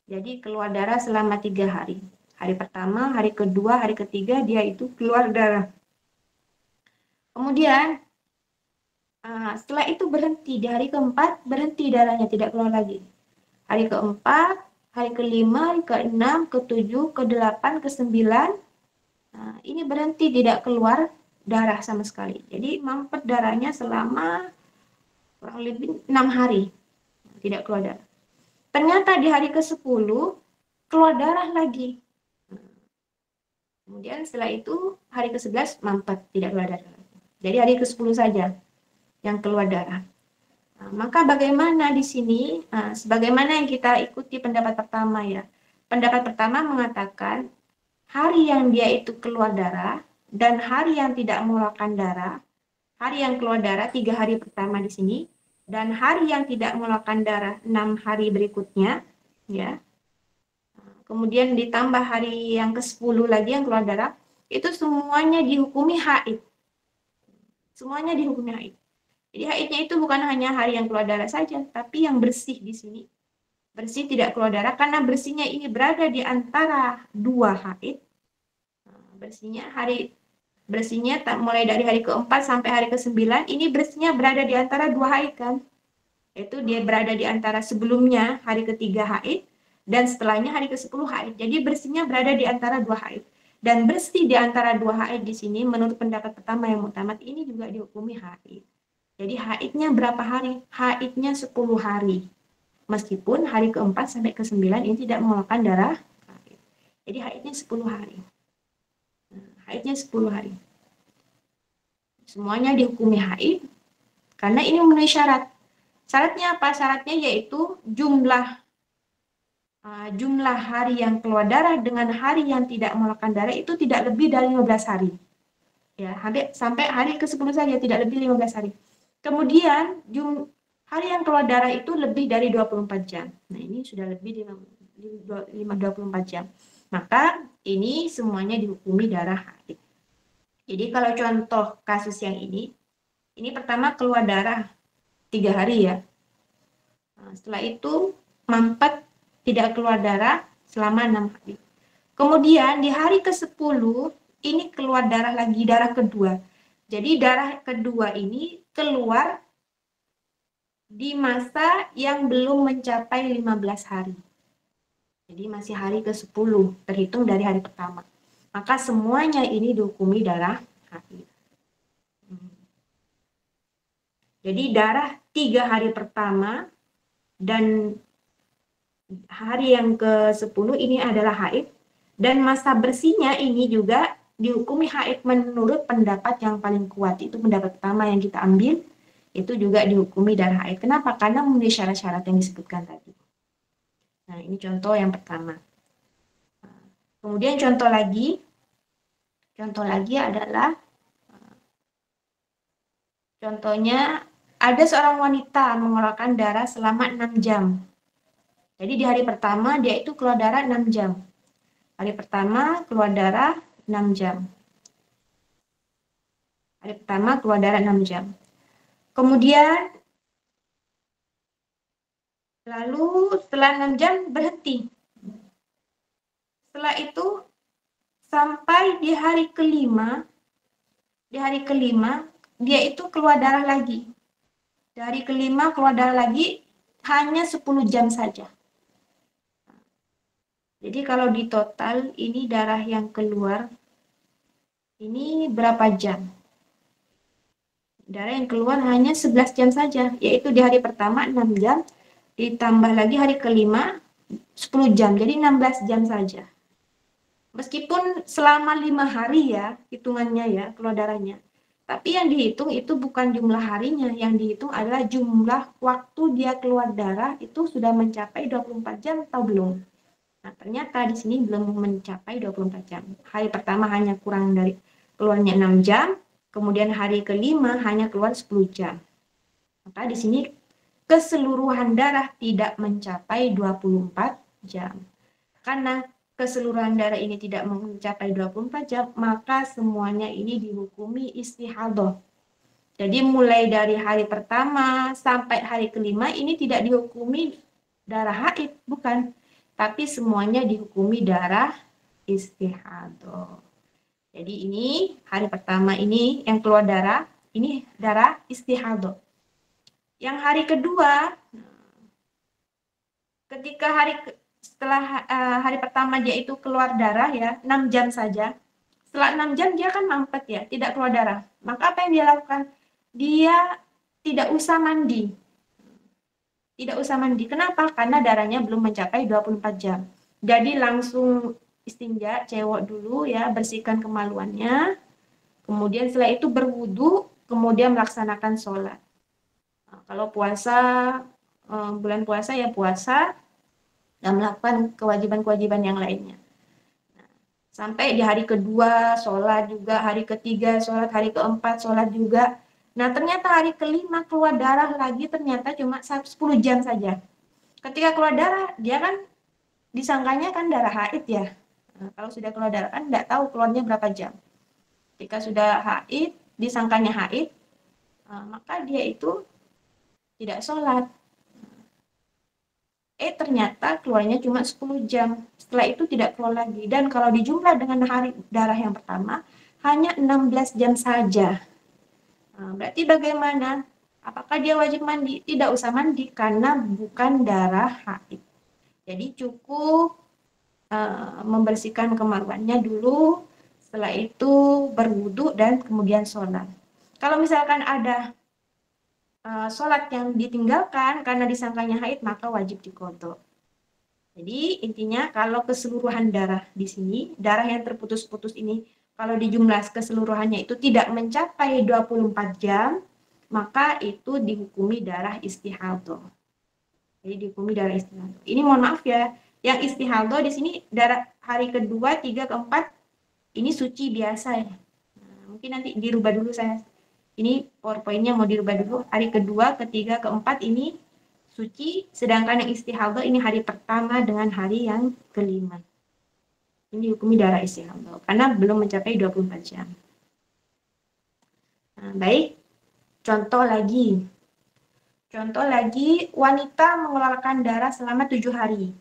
Jadi keluar darah selama 3 hari. Hari pertama, hari kedua, hari ketiga dia itu keluar darah. Kemudian setelah itu berhenti, di hari keempat berhenti darahnya, tidak keluar lagi. Hari keempat, hari kelima, hari keenam, ketujuh, kedelapan, kesembilan, ini berhenti, tidak keluar darah sama sekali. Jadi mampet darahnya selama kurang lebih 6 hari, tidak keluar darah. Ternyata di hari ke-10 keluar darah lagi. Kemudian setelah itu hari ke-11 mampet, tidak keluar darah lagi. Jadi hari ke-10 saja yang keluar darah. Maka bagaimana di sini? Sebagaimana yang kita ikuti pendapat pertama ya. Pendapat pertama mengatakan hari yang dia itu keluar darah dan hari yang tidak mengeluarkan darah, hari yang keluar darah 3 hari pertama di sini, dan hari yang tidak mengeluarkan darah 6 hari berikutnya, ya. Kemudian ditambah hari yang ke-10 lagi yang keluar darah, itu semuanya dihukumi haid. Semuanya dihukumi haid. Jadi haidnya itu bukan hanya hari yang keluar darah saja, tapi yang bersih di sini. Bersih tidak keluar darah, karena bersihnya ini berada di antara 2 haid. Bersihnya mulai dari hari ke-4 sampai hari ke-9, ini bersihnya berada di antara 2 haid kan. Itu dia berada di antara sebelumnya hari ketiga haid dan setelahnya hari ke-10 haid. Jadi bersihnya berada di antara 2 haid. Dan bersih di antara 2 haid di sini menurut pendapat pertama yang muktamad ini juga dihukumi haid. Jadi haidnya berapa hari? Haidnya 10 hari. Meskipun hari ke-4 sampai ke-9 ini tidak mengeluarkan darah haid. Jadi haidnya 10 hari. Haidnya 10 hari. Semuanya dihukumi haid karena ini memenuhi syarat. Syaratnya apa? Syaratnya yaitu jumlah hari yang keluar darah dengan hari yang tidak mengeluarkan darah itu tidak lebih dari 15 hari. Ya, sampai hari ke-10 saja, tidak lebih 15 hari. Kemudian hari yang keluar darah itu lebih dari 24 jam. Nah, ini sudah lebih dari 24 jam. Maka ini semuanya dihukumi darah haid. Jadi kalau contoh kasus yang ini pertama keluar darah 3 hari ya. Nah, setelah itu mampet tidak keluar darah selama 6 hari. Kemudian di hari ke-10 ini keluar darah lagi, darah kedua. Jadi darah kedua ini keluar di masa yang belum mencapai 15 hari. Jadi masih hari ke-10, terhitung dari hari pertama. Maka semuanya ini dihukumi darah haid. Jadi darah 3 hari pertama dan hari yang ke-10 ini adalah haid. Dan masa bersihnya ini juga dihukumi haid menurut pendapat yang paling kuat. Itu pendapat pertama yang kita ambil. Itu juga dihukumi darah haid. Kenapa? Karena memenuhi syarat-syarat yang disebutkan tadi. Nah, ini contoh yang pertama. Kemudian contoh lagi adalah contohnya ada seorang wanita mengeluarkan darah selama 6 jam. Jadi di hari pertama dia itu keluar darah 6 jam. Hari pertama keluar darah 6 jam. Hari pertama keluar darah 6 jam. Kemudian lalu setelah 6 jam berhenti. Setelah itu sampai di hari kelima dia itu keluar darah lagi. Di hari kelima keluar darah lagi hanya 10 jam saja. Jadi kalau di total ini darah yang keluar ini berapa jam? Darah yang keluar hanya 11 jam saja, yaitu di hari pertama 6 jam, ditambah lagi hari kelima 10 jam, jadi 16 jam saja. Meskipun selama 5 hari ya, hitungannya ya, keluar darahnya. Tapi yang dihitung itu bukan jumlah harinya, yang dihitung adalah jumlah waktu dia keluar darah itu sudah mencapai 24 jam atau belum. Nah, ternyata di sini belum mencapai 24 jam. Hari pertama hanya kurang dari keluarnya 6 jam, kemudian hari kelima hanya keluar 10 jam. Maka di sini keseluruhan darah tidak mencapai 24 jam. Karena keseluruhan darah ini tidak mencapai 24 jam, maka semuanya ini dihukumi istihadhah. Jadi mulai dari hari pertama sampai hari kelima ini tidak dihukumi darah haid, bukan. Tapi semuanya dihukumi darah istihadhah. Jadi ini hari pertama ini yang keluar darah, ini darah istihadhah. Yang hari kedua, ketika setelah hari pertama dia itu keluar darah ya, 6 jam saja. Setelah 6 jam dia kan mampet ya, tidak keluar darah. Maka apa yang dia lakukan? Dia tidak usah mandi. Tidak usah mandi. Kenapa? Karena darahnya belum mencapai 24 jam. Jadi langsung istinja, cewek dulu ya, bersihkan kemaluannya. Kemudian setelah itu berwudu, kemudian melaksanakan sholat. Nah, kalau puasa, bulan puasa ya puasa, dan melakukan kewajiban-kewajiban yang lainnya. Nah, sampai di hari kedua sholat juga, hari ketiga sholat, hari keempat sholat juga. Nah, ternyata hari kelima keluar darah lagi ternyata cuma 10 jam saja. Ketika keluar darah, dia kan disangkanya kan darah haid ya. Nah, kalau sudah keluar darah kan nggak tahu keluarnya berapa jam. Ketika sudah haid, disangkanya haid, maka dia itu tidak sholat. Ternyata keluarnya cuma 10 jam. Setelah itu tidak keluar lagi. Dan kalau dijumlah dengan hari darah yang pertama, hanya 16 jam saja. Nah, berarti bagaimana? Apakah dia wajib mandi? Tidak usah mandi karena bukan darah haid. Jadi cukup membersihkan kemaluannya dulu, setelah itu berwudu dan kemudian sholat. Kalau misalkan ada sholat yang ditinggalkan karena disangkanya haid, maka wajib diqadha. Jadi intinya kalau keseluruhan darah di sini, darah yang terputus-putus ini, kalau dijumlah keseluruhannya itu tidak mencapai 24 jam, maka itu dihukumi darah istihadhah. Jadi dihukumi darah istihadhah. Ini mohon maaf ya, yang istihadhah di sini darah hari kedua, tiga, keempat, ini suci biasa ya. Nah, mungkin nanti dirubah dulu saya. Ini PowerPoint-nya mau dirubah dulu. Hari kedua, ketiga, keempat ini suci, sedangkan yang istihadhah ini hari pertama dengan hari yang kelima. Ini dihukumi darah istihadhah karena belum mencapai 24 jam. Nah, baik, contoh lagi. Contoh lagi, wanita mengeluarkan darah selama 7 hari.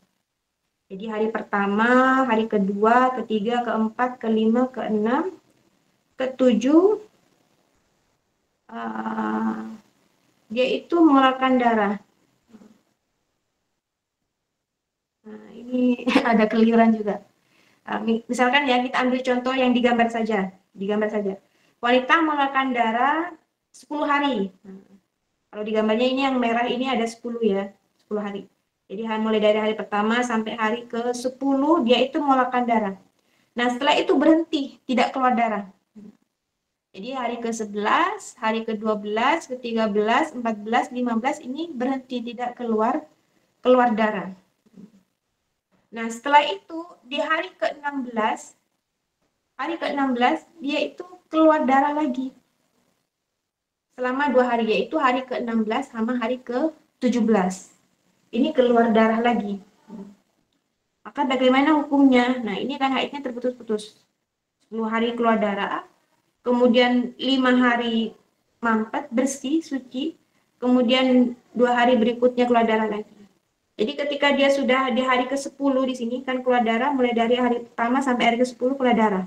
Jadi hari pertama, hari kedua, ketiga, keempat, kelima, keenam, ketujuh, dia itu mengeluarkan darah. Nah, ini ada keliruan juga. Misalkan ya, kita ambil contoh yang digambar saja. Wanita mengeluarkan darah 10 hari. Nah, kalau di gambarnya ini yang merah ini ada 10 ya, 10 hari. Jadi mulai dari hari pertama sampai hari ke-10 dia itu mengeluarkan darah. Nah, setelah itu berhenti, tidak keluar darah. Jadi hari ke-11, hari ke-12, ke-13, 14, 15 ini berhenti, tidak keluar darah. Nah, setelah itu di hari ke-16, dia itu keluar darah lagi. Selama 2 hari, yaitu hari ke-16 sama hari ke-17. Ini keluar darah lagi. Maka bagaimana hukumnya? Nah, ini kan haidnya terputus-putus. 10 hari keluar darah, kemudian 5 hari mampet, bersih, suci, kemudian 2 hari berikutnya keluar darah lagi. Jadi ketika dia sudah di hari ke-10 di sini kan keluar darah, mulai dari hari pertama sampai hari ke-10 keluar darah.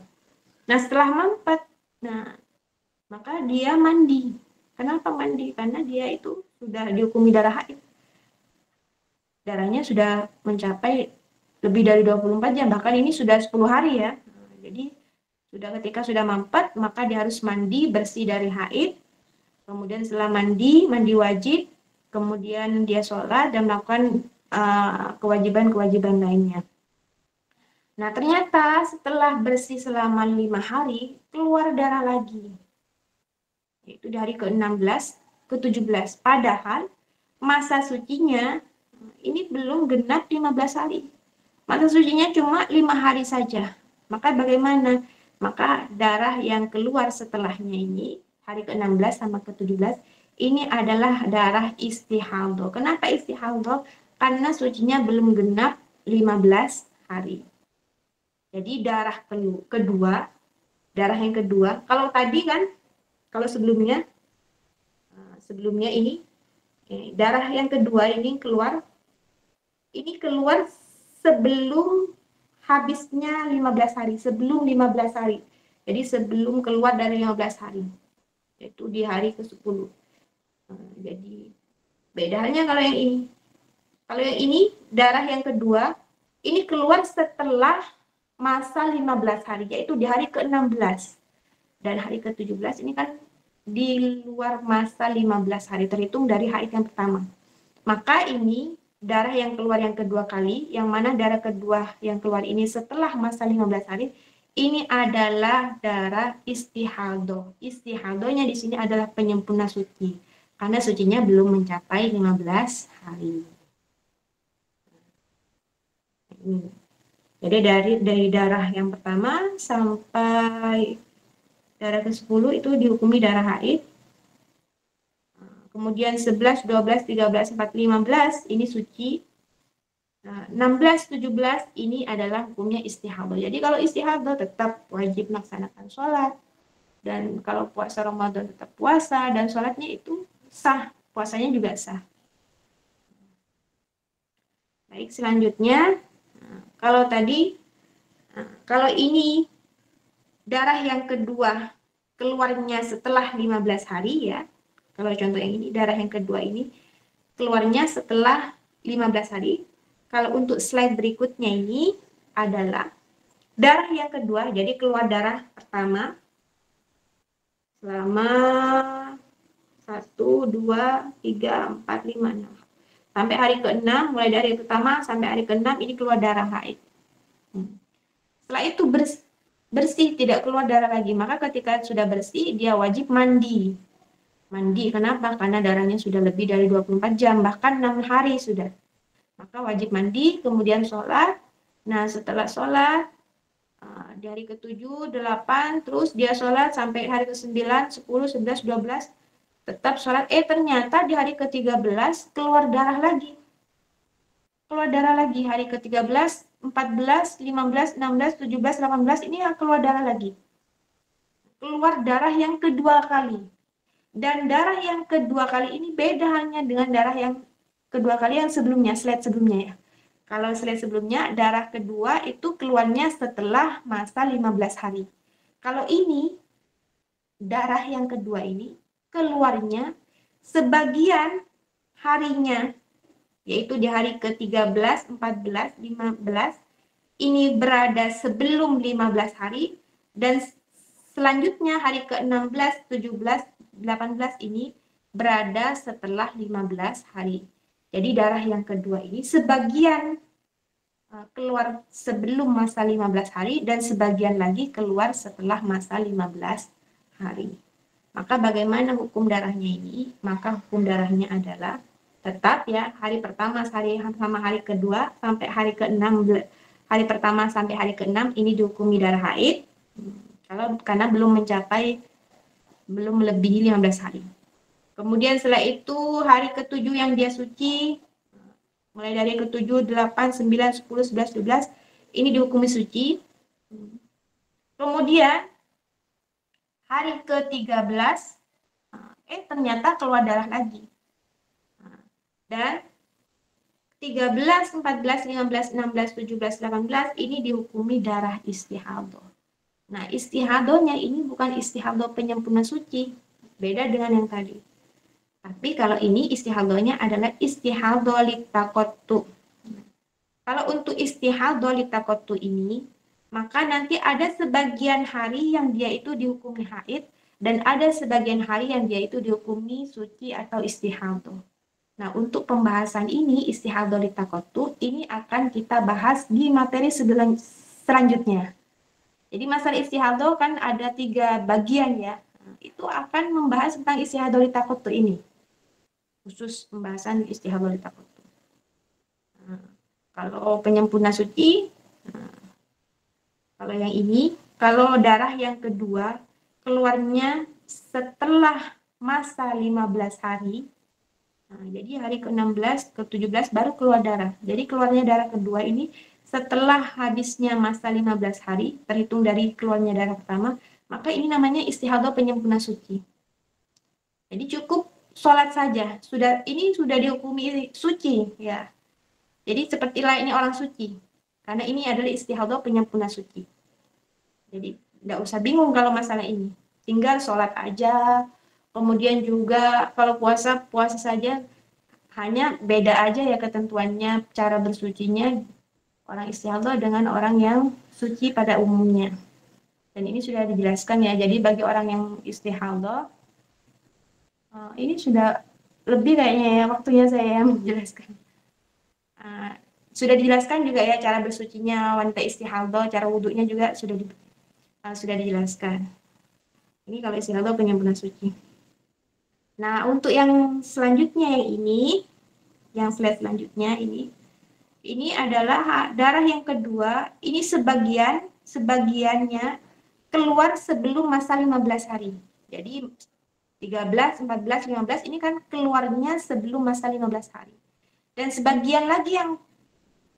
Nah, setelah mampet, maka dia mandi. Kenapa mandi? Karena dia itu sudah dihukumi darah haid. Darahnya sudah mencapai lebih dari 24 jam, bahkan ini sudah 10 hari ya. Jadi ketika sudah mampet, maka dia harus mandi bersih dari haid. Kemudian setelah mandi wajib, kemudian dia sholat dan melakukan kewajiban-kewajiban lainnya. Nah, ternyata setelah bersih selama 5 hari, keluar darah lagi. Yaitu dari ke-16 ke-17. Padahal masa sucinya ini belum genap 15 hari. Masa sucinya cuma 5 hari saja. Maka bagaimana? Maka darah yang keluar setelahnya ini, hari ke-16 sama ke-17, ini adalah darah istihadah. Kenapa istihadah? Karena sucinya belum genap 15 hari. Jadi darah yang kedua, kalau tadi kan, kalau sebelumnya ini, darah yang kedua ini keluar sebelum habisnya 15 hari, sebelum 15 hari. Jadi sebelum keluar dari 15 hari, yaitu di hari ke-10. Jadi beda halnya kalau yang ini. Kalau yang ini, darah yang kedua, ini keluar setelah masa 15 hari, yaitu di hari ke-16. Dan hari ke-17 ini kan di luar masa 15 hari, terhitung dari haid yang pertama. Maka ini darah yang keluar yang kedua kali, yang mana darah kedua yang keluar ini setelah masa 15 hari, ini adalah darah istihadah. Istihadahnya di sini adalah penyempurna suci, karena sucinya belum mencapai 15 hari. Jadi dari darah yang pertama sampai darah ke-10 itu dihukumi darah haid. Kemudian 11, 12, 13, 14, 15 ini suci. 16, 17 ini adalah hukumnya istihadah. Jadi kalau istihadah tetap wajib melaksanakan sholat. Dan kalau puasa Ramadan tetap puasa dan sholatnya itu sah. Puasanya juga sah. Baik, selanjutnya. Kalau ini darah yang kedua keluarnya setelah 15 hari ya. Kalau contoh yang ini, darah yang kedua ini keluarnya setelah 15 hari. Kalau untuk slide berikutnya ini adalah darah yang kedua, jadi keluar darah pertama selama 1, 2, 3, 4, 5, 6. Sampai hari ke-6, mulai dari hari pertama sampai hari ke-6 ini keluar darah haid. Setelah itu bersih, tidak keluar darah lagi. Maka ketika sudah bersih, dia wajib mandi. Mandi, kenapa? Karena darahnya sudah lebih dari 24 jam, bahkan 6 hari sudah. Maka wajib mandi, kemudian sholat. Nah, setelah sholat, di hari ke-7, 8, terus dia sholat sampai hari ke-9, 10, 11, 12, tetap sholat. Ternyata di hari ke-13 keluar darah lagi. Keluar darah lagi, hari ke-13, 14, 15, 16, 17, 18, ini keluar darah lagi. Keluar darah yang kedua kali. Dan darah yang kedua kali ini beda hanya dengan darah yang kedua kali yang sebelumnya, slide sebelumnya ya. Kalau slide sebelumnya, darah kedua itu keluarnya setelah masa 15 hari. Kalau ini, darah yang kedua ini keluarnya sebagian harinya, yaitu di hari ke-13, 14, 15, ini berada sebelum 15 hari, dan selanjutnya hari ke-16, 17, 18 ini berada setelah 15 hari. Jadi darah yang kedua ini sebagian keluar sebelum masa 15 hari dan sebagian lagi keluar setelah masa 15 hari. Maka bagaimana hukum darahnya ini? Maka hukum darahnya adalah tetap ya hari pertama sama hari kedua sampai hari ke-6, hari pertama sampai hari ke-6 ini dihukumi darah haid kalau karena belum melebihi 15 hari. Kemudian setelah itu hari ke-7 yang dia suci, mulai dari ke-7, 8, 9, 10, 11, 12 ini dihukumi suci. Kemudian hari ke-13 ternyata keluar darah lagi. Dan 13, 14, 15, 16, 17, 18 ini dihukumi darah istihadah. Nah, istihadahnya ini bukan istihadah penyempurna suci, beda dengan yang tadi. Tapi kalau ini istihadahnya adalah istihadah litaqattu. Kalau untuk istihadah litaqattu ini, maka nanti ada sebagian hari yang dia itu dihukumi haid dan ada sebagian hari yang dia itu dihukumi suci atau istihadah. Nah, untuk pembahasan ini, istihadah litaqattu, ini akan kita bahas di materi selanjutnya. Jadi masalah istihadah kan ada 3 bagian ya. Nah, itu akan membahas tentang istihadah litaqattu ini. Khusus pembahasan istihadah litaqattu. Nah, kalau penyempurna suci, nah, kalau yang ini, kalau darah yang kedua, keluarnya setelah masa 15 hari, nah, jadi hari ke-16, ke-17 baru keluar darah. Jadi keluarnya darah kedua ini setelah habisnya masa 15 hari, terhitung dari keluarnya darah pertama, maka ini namanya istihadah penyempurna suci. Jadi cukup sholat saja, ini sudah dihukumi suci ya. Jadi seperti layaknya orang suci, karena ini adalah istihadah penyempurna suci. Jadi tidak usah bingung kalau masalah ini, tinggal sholat aja. Kemudian juga kalau puasa saja, hanya beda aja ya ketentuannya, cara bersucinya orang istihadah dengan orang yang suci pada umumnya. Dan ini sudah dijelaskan ya, jadi bagi orang yang istihadah, ini sudah lebih kayaknya ya waktunya saya yang menjelaskan. Sudah dijelaskan juga ya cara bersucinya wanita istihadah, cara wudhunya juga sudah dijelaskan. Ini kalau istihadah penyempurna suci. Nah, untuk yang selanjutnya yang slide selanjutnya ini adalah darah yang kedua, ini sebagiannya keluar sebelum masa 15 hari. Jadi 13, 14, 15 ini kan keluarnya sebelum masa 15 hari. Dan sebagian lagi yang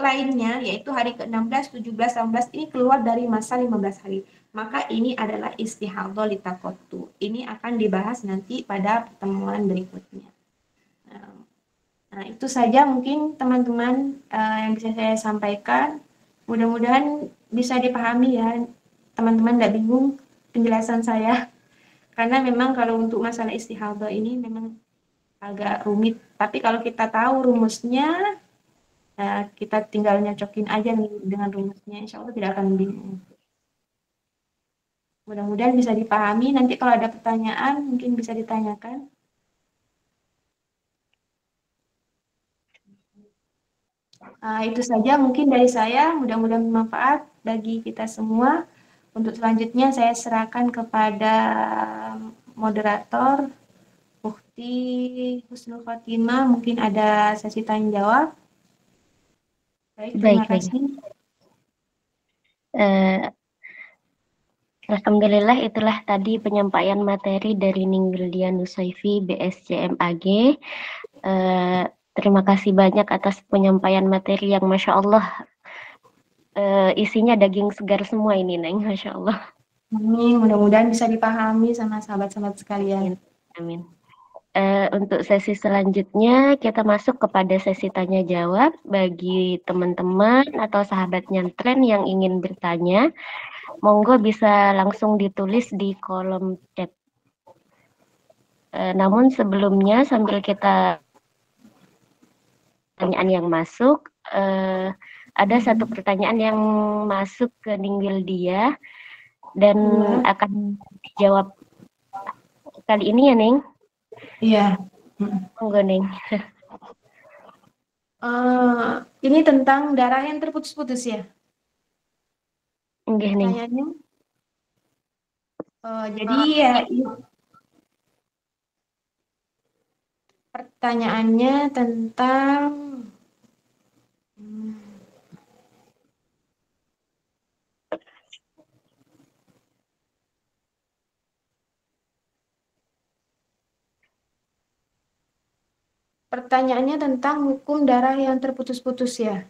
lainnya yaitu hari ke-16, 17, 18 ini keluar dari masa 15 hari. Maka ini adalah istihadah litaqattu. Ini akan dibahas nanti pada pertemuan berikutnya. Nah, itu saja mungkin teman-teman yang bisa saya sampaikan. Mudah-mudahan bisa dipahami ya, teman-teman tidak bingung penjelasan saya. Karena memang kalau untuk masalah istihadah ini memang agak rumit. Tapi kalau kita tahu rumusnya, kita tinggal nyocokin aja nih dengan rumusnya, insya Allah tidak akan bingung. Mudah-mudahan bisa dipahami. Nanti kalau ada pertanyaan mungkin bisa ditanyakan. Itu saja mungkin dari saya, mudah-mudahan bermanfaat bagi kita semua. Untuk selanjutnya saya serahkan kepada moderator Ukti Husnul Khotimah, mungkin ada sesi tanya jawab. Baik, terima kasih. Alhamdulillah, itulah tadi penyampaian materi dari Ninggildia Nusaifi BSCMAG. Terima kasih banyak atas penyampaian materi yang Masya Allah isinya daging segar semua ini, Neng. Masya Allah. Amin, mudah-mudahan bisa dipahami sama sahabat-sahabat sekalian. Amin. Untuk sesi selanjutnya kita masuk kepada sesi tanya jawab bagi teman-teman atau sahabat nyantren yang ingin bertanya. Monggo bisa langsung ditulis di kolom chat. Namun sebelumnya sambil kita pertanyaan yang masuk, ada satu pertanyaan yang masuk ke Ninggildia dan akan dijawab kali ini ya, Neng? Iya. Monggo, Neng. Ini tentang darah yang terputus-putus ya? Enggak, Neng. Pertanyaannya? Jadi ya, Pertanyaannya tentang pertanyaannya tentang hukum darah yang terputus-putus ya.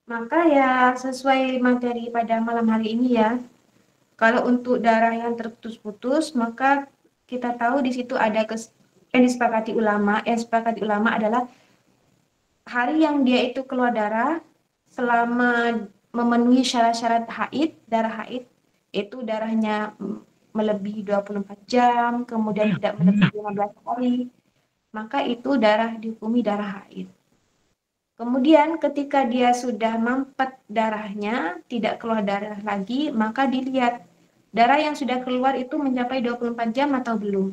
Maka ya sesuai materi pada malam hari ini ya. Kalau untuk darah yang terputus-putus, maka kita tahu di situ ada yang disepakati ulama. Yang disepakati ulama adalah hari yang dia itu keluar darah selama memenuhi syarat-syarat haid, darah haid, itu darahnya melebihi 24 jam, kemudian tidak melebihi 15 hari, maka itu darah dihukumi darah haid. Kemudian ketika dia sudah mampet darahnya, tidak keluar darah lagi, maka dilihat darah yang sudah keluar itu mencapai 24 jam atau belum.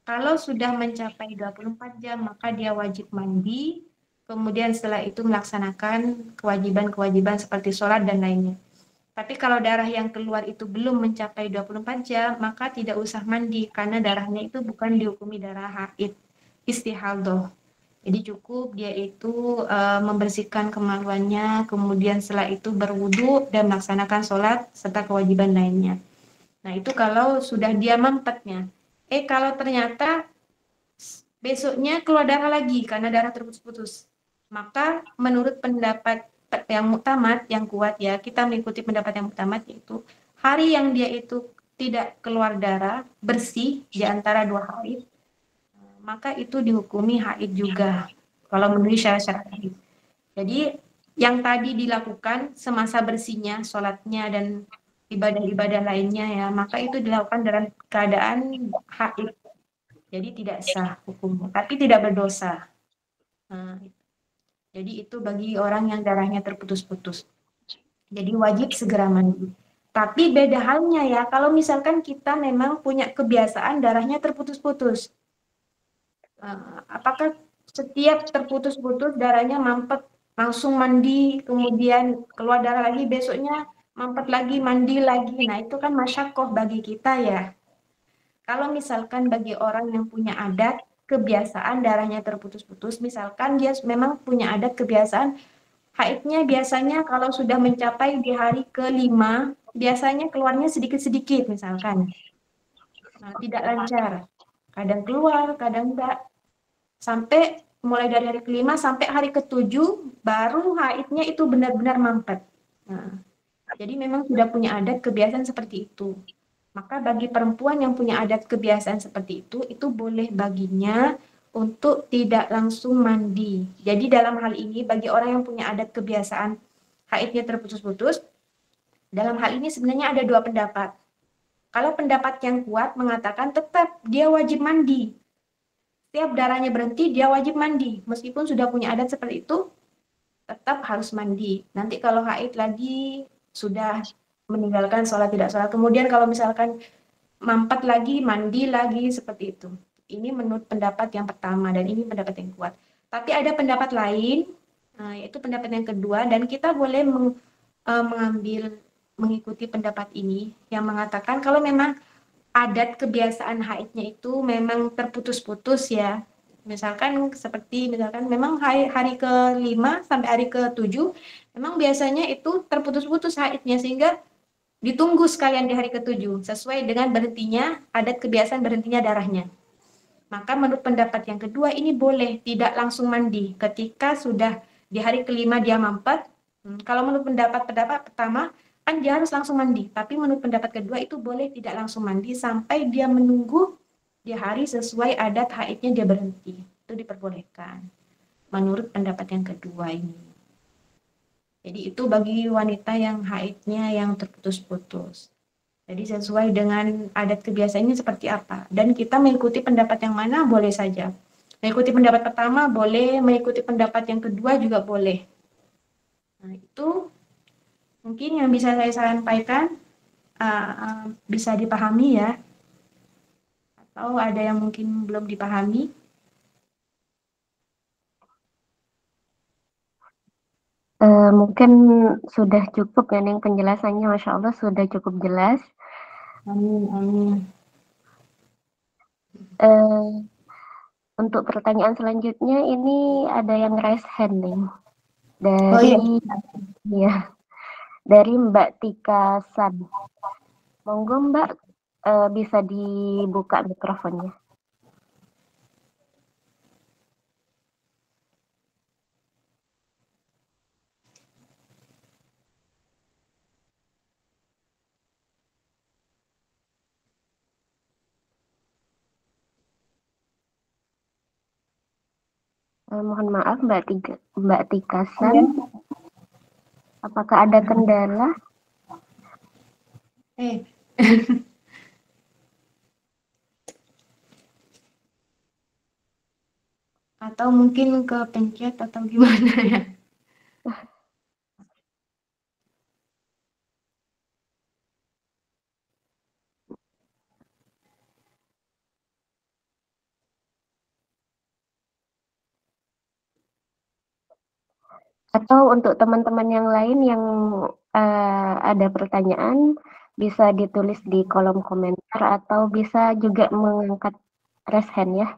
Kalau sudah mencapai 24 jam, maka dia wajib mandi, kemudian setelah itu melaksanakan kewajiban-kewajiban seperti sholat dan lainnya. Tapi kalau darah yang keluar itu belum mencapai 24 jam, maka tidak usah mandi, karena darahnya itu bukan dihukumi darah haid, istihadah. Jadi cukup dia itu membersihkan kemaluannya, kemudian setelah itu berwudu dan melaksanakan sholat serta kewajiban lainnya. Nah itu kalau sudah dia mampetnya. Kalau ternyata besoknya keluar darah lagi karena darah terputus-putus, maka menurut pendapat yang muktamad, yang kuat ya, kita mengikuti pendapat yang muktamad, yaitu hari yang dia itu tidak keluar darah bersih di antara 2 haid, maka itu dihukumi haid juga kalau memenuhi syarat-syarat haid. Jadi yang tadi dilakukan semasa bersihnya, sholatnya dan ibadah-ibadah lainnya ya, maka itu dilakukan dalam keadaan haid. Jadi tidak sah hukumnya, tapi tidak berdosa. Nah, jadi itu bagi orang yang darahnya terputus-putus. Jadi wajib segera mandi. Tapi beda halnya ya, kalau misalkan kita memang punya kebiasaan darahnya terputus-putus. Apakah setiap terputus-putus darahnya mampet, langsung mandi, kemudian keluar darah lagi, besoknya mampet lagi, mandi lagi. Nah itu kan masyakoh bagi kita ya. Kalau misalkan bagi orang yang punya adat, kebiasaan darahnya terputus-putus, misalkan dia memang punya adat kebiasaan, haidnya biasanya kalau sudah mencapai di hari ke-5, biasanya keluarnya sedikit-sedikit misalkan. Nah, tidak lancar. Kadang keluar, kadang enggak. Sampai mulai dari hari ke-5 sampai hari ke-7, baru haidnya itu benar-benar mampet. Nah, jadi memang sudah punya adat kebiasaan seperti itu. Maka bagi perempuan yang punya adat kebiasaan seperti itu boleh baginya untuk tidak langsung mandi. Jadi dalam hal ini bagi orang yang punya adat kebiasaan haidnya terputus-putus, dalam hal ini sebenarnya ada 2 pendapat. Kalau pendapat yang kuat mengatakan tetap dia wajib mandi. Setiap darahnya berhenti dia wajib mandi. Meskipun sudah punya adat seperti itu, tetap harus mandi. Nanti kalau haid lagi sudah meninggalkan sholat tidak sholat. Kemudian kalau misalkan mampet lagi, mandi lagi, seperti itu. Ini menurut pendapat yang pertama dan ini pendapat yang kuat. Tapi ada pendapat lain, yaitu pendapat yang kedua, dan kita boleh mengikuti pendapat ini yang mengatakan kalau memang adat kebiasaan haidnya itu memang terputus-putus ya. Misalkan memang hari ke-5 sampai hari ke-7 memang biasanya itu terputus-putus haidnya sehingga ditunggu sekalian di hari ke-7 sesuai dengan berhentinya adat kebiasaan berhentinya darahnya. Maka menurut pendapat yang kedua ini boleh tidak langsung mandi ketika sudah di hari ke-5 dia mampet. Kalau menurut pendapat pertama kan dia harus langsung mandi, tapi menurut pendapat kedua itu boleh tidak langsung mandi sampai dia menunggu di hari sesuai adat haidnya dia berhenti. Itu diperbolehkan menurut pendapat yang kedua ini. Jadi itu bagi wanita yang haidnya yang terputus-putus. Jadi sesuai dengan adat kebiasaannya seperti apa. Dan kita mengikuti pendapat yang mana boleh saja. Mengikuti pendapat pertama boleh, mengikuti pendapat yang kedua juga boleh. Nah itu mungkin yang bisa saya sampaikan, bisa dipahami ya. Atau ada yang mungkin belum dipahami. Mungkin sudah cukup ya Neng penjelasannya, Masya Allah sudah cukup jelas. Amin, amin. Untuk pertanyaan selanjutnya ini ada yang raise hand nih. Oh iya. Dari Mbak Tika San. Monggo Mbak, bisa dibuka mikrofonnya. Mohon maaf Mbak Tika San, Iya. apakah ada kendala? Atau mungkin kepencet atau gimana ya? Atau untuk teman-teman yang lain yang ada pertanyaan, bisa ditulis di kolom komentar atau bisa juga mengangkat raise hand ya.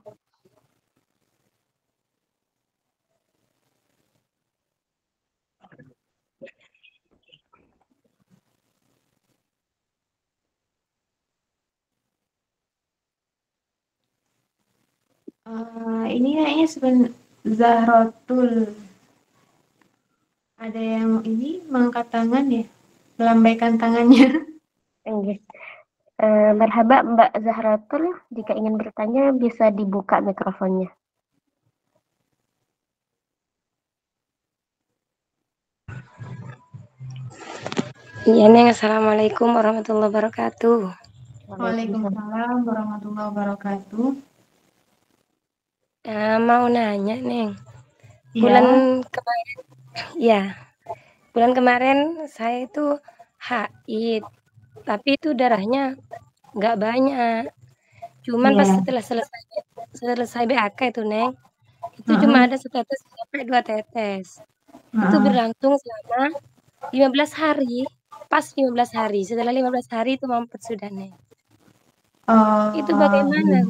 Ini kayaknya Zahrotul. Ada yang ini mengangkat tangan ya, melambaikan tangannya. Merhaba Mbak Zahratul, jika ingin bertanya bisa dibuka mikrofonnya. Iya Neng, Assalamualaikum warahmatullahi wabarakatuh. Waalaikumsalam warahmatullahi wabarakatuh. Mau nanya Neng, Iya. bulan kemarin saya itu haid, tapi itu darahnya nggak banyak. Cuman pas Iya. setelah selesai BAK itu Neng, itu Heeh. cuma ada setetes sampai 2 tetes. Itu Heeh. berlangsung selama 15 hari. Pas 15 hari, setelah 15 hari itu mampet sudah Neng. Itu bagaimana?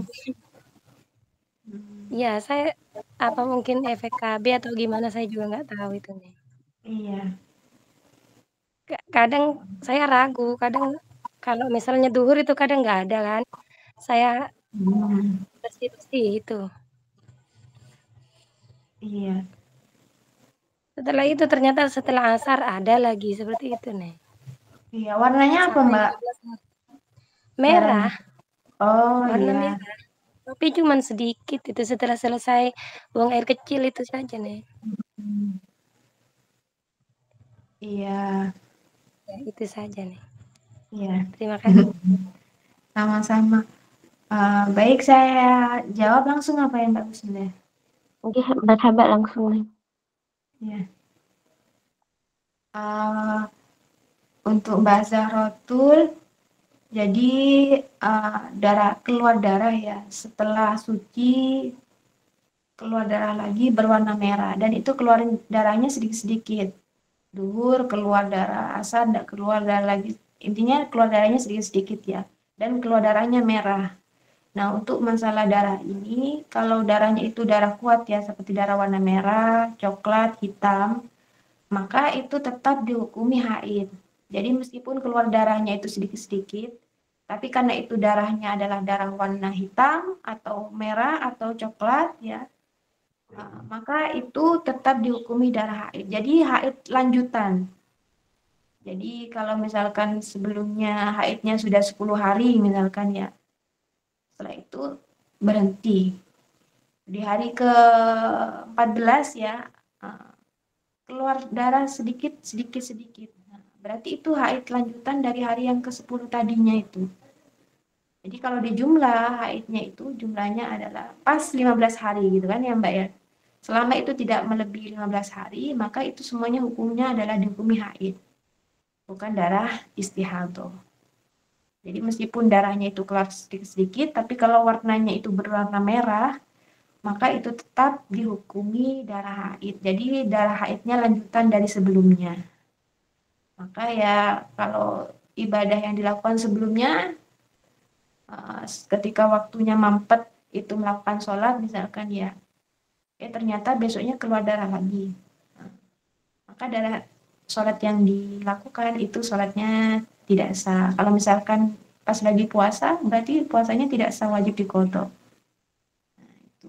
Ya, saya apa mungkin efek KB atau gimana saya juga nggak tahu itu nih. Iya. Kadang saya ragu, kadang kalau misalnya duhur itu kadang nggak ada kan. Saya bersih-bersih itu. Iya. Setelah itu ternyata setelah asar ada lagi seperti itu nih. Iya, warnanya apa, Sampai Mbak? 15 hari. Merah, Oh, warna iya. merah. Tapi cuman sedikit itu setelah selesai buang air kecil itu saja nih. Iya. Ya, itu saja nih. Iya. Terima kasih. Sama-sama. Baik, saya jawab langsung apa ya, Mbak Bismillah? Oke, merhaba langsung nih. Iya. Untuk Mbak Zahrotul, jadi keluar darah ya, setelah suci keluar darah lagi berwarna merah, dan itu keluarin darahnya sedikit-sedikit. Duhur keluar darah, asar keluar darah lagi, intinya keluar darahnya sedikit-sedikit ya, dan keluar darahnya merah. Nah, untuk masalah darah ini, kalau darahnya itu darah kuat ya, seperti darah warna merah, coklat, hitam, maka itu tetap dihukumi haid. Jadi meskipun keluar darahnya itu sedikit-sedikit, tapi karena itu darahnya adalah darah warna hitam atau merah atau coklat ya, maka itu tetap dihukumi darah haid. Jadi haid lanjutan. Jadi kalau misalkan sebelumnya haidnya sudah 10 hari misalkan ya, setelah itu berhenti. Di hari ke-14 ya, keluar darah sedikit. Nah, berarti itu haid lanjutan dari hari yang ke-10 tadinya itu. Jadi kalau di jumlah haidnya itu jumlahnya adalah pas 15 hari gitu kan ya Mbak ya. Selama itu tidak melebihi 15 hari, maka itu semuanya hukumnya adalah dihukumi haid. Bukan darah istihadah. Jadi meskipun darahnya itu keluar sedikit-sedikit, tapi kalau warnanya itu berwarna merah, maka itu tetap dihukumi darah haid. Jadi darah haidnya lanjutan dari sebelumnya. Maka ya kalau ibadah yang dilakukan sebelumnya, ketika waktunya mampet itu melakukan sholat misalkan ya, ternyata besoknya keluar darah lagi. Nah, maka darah sholat yang dilakukan itu sholatnya tidak sah. Kalau misalkan pas lagi puasa, berarti puasanya tidak sah, wajib diqodho. Nah, itu.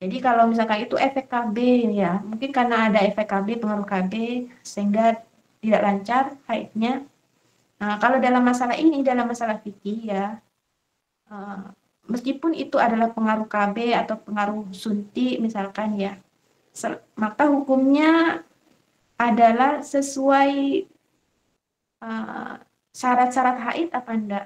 Jadi kalau misalkan itu efek KB ya, mungkin karena ada efek KB, pengaruh KB, sehingga tidak lancar haidnya. Nah, kalau dalam masalah ini, dalam masalah fikih ya, meskipun itu adalah pengaruh KB atau pengaruh suntik misalkan ya, maka hukumnya adalah sesuai syarat-syarat haid apa enggak.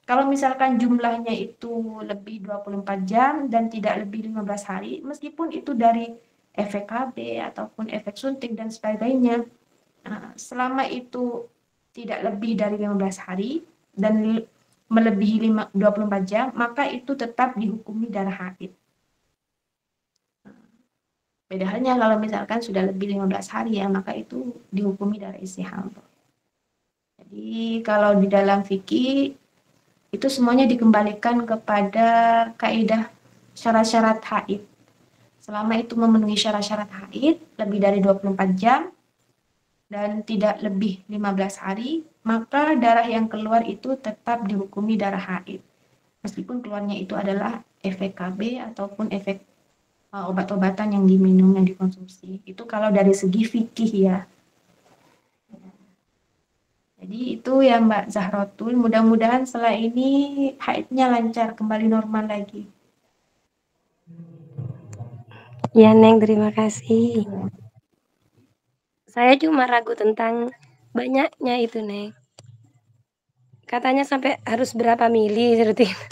Kalau misalkan jumlahnya itu lebih 24 jam dan tidak lebih 15 hari, meskipun itu dari efek KB ataupun efek suntik dan sebagainya, selama itu tidak lebih dari 15 hari dan melebihi 24 jam, maka itu tetap dihukumi darah haid. Beda halnya kalau misalkan sudah lebih 15 hari ya, maka itu dihukumi darah istihadah. Jadi kalau di dalam fikih itu semuanya dikembalikan kepada kaidah syarat-syarat haid. Selama itu memenuhi syarat-syarat haid lebih dari 24 jam dan tidak lebih 15 hari, maka darah yang keluar itu tetap dihukumi darah haid. Meskipun keluarnya itu adalah efek KB ataupun efek obat-obatan yang diminum, yang dikonsumsi. Itu kalau dari segi fikih ya. Jadi itu ya Mbak Zahrotul, mudah-mudahan setelah ini haidnya lancar, kembali normal lagi. Ya Neng, terima kasih. Saya cuma ragu tentang banyaknya itu Neng. Katanya sampai harus berapa mili seperti itu.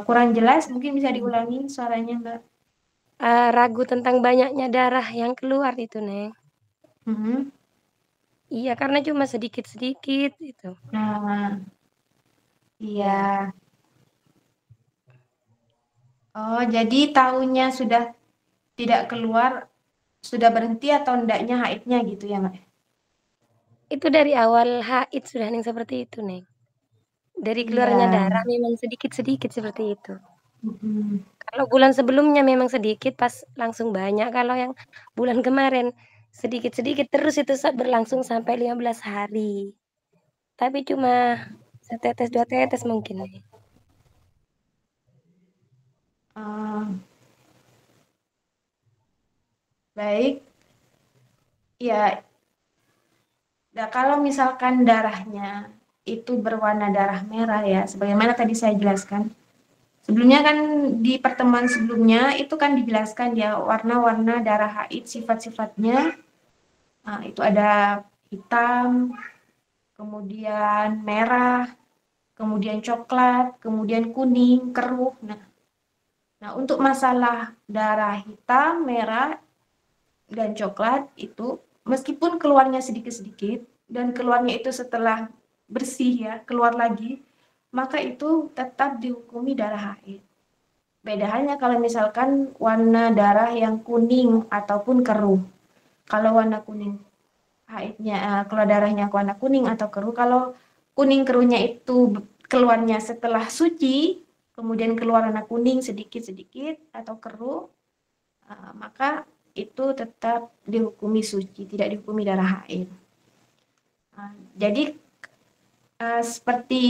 Kurang jelas, mungkin bisa diulangi suaranya Mbak. Ragu tentang banyaknya darah yang keluar itu Neng. Iya, karena cuma sedikit-sedikit itu. Iya. Oh, jadi tahunya sudah tidak keluar, sudah berhenti atau endaknya haidnya gitu ya, Mbak? Itu dari awal haid sudah Neng seperti itu Neng. Dari keluarnya darah memang sedikit-sedikit seperti itu. Kalau bulan sebelumnya memang sedikit, pas langsung banyak. Kalau yang bulan kemarin sedikit-sedikit terus itu berlangsung sampai 15 hari. Tapi cuma setetes 2 tetes mungkin. Baik. Ya, kalau misalkan darahnya itu berwarna darah merah ya, sebagaimana tadi saya jelaskan. Sebelumnya kan di pertemuan sebelumnya itu kan dijelaskan ya warna-warna darah haid, sifat-sifatnya. Itu ada hitam, kemudian merah, kemudian coklat, kemudian kuning, keruh. Nah, untuk masalah darah hitam, merah, dan coklat itu meskipun keluarnya sedikit-sedikit dan keluarnya itu setelah bersih ya, keluar lagi, maka itu tetap dihukumi darah haid. Beda halnya kalau misalkan warna darah yang kuning ataupun keruh. Kalau warna kuning haidnya, keluar darahnya warna kuning atau keruh, kalau kuning keruhnya itu keluarnya setelah suci, kemudian keluar warna kuning sedikit-sedikit atau keruh, maka itu tetap dihukumi suci, tidak dihukumi darah haid. Jadi seperti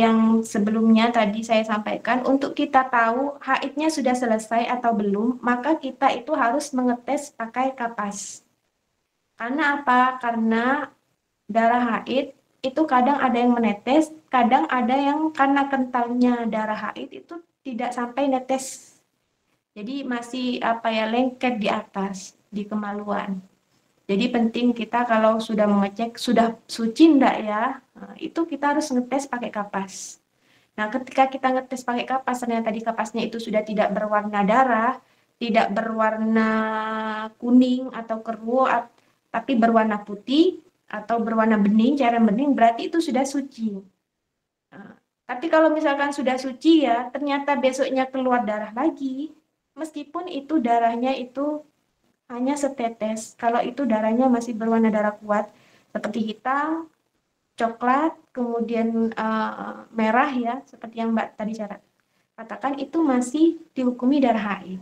yang sebelumnya tadi saya sampaikan, untuk kita tahu haidnya sudah selesai atau belum, maka kita itu harus mengetes pakai kapas. Karena apa? Karena darah haid itu kadang ada yang menetes, kadang ada yang karena kentalnya darah haid itu tidak sampai netes. Jadi masih lengket di atas, di kemaluan. Jadi penting kita kalau sudah mengecek sudah suci enggak ya, itu kita harus ngetes pakai kapas. Nah, ketika kita ngetes pakai kapas, ternyata di kapasnya itu sudah tidak berwarna darah, tidak berwarna kuning atau keruh, tapi berwarna putih atau berwarna bening, cairan bening, berarti itu sudah suci. Tapi kalau misalkan sudah suci ya, ternyata besoknya keluar darah lagi, meskipun itu darahnya itu hanya setetes. Kalau itu darahnya masih berwarna darah kuat, seperti hitam, coklat, kemudian merah ya, seperti yang Mbak tadi katakan itu masih dihukumi darah haid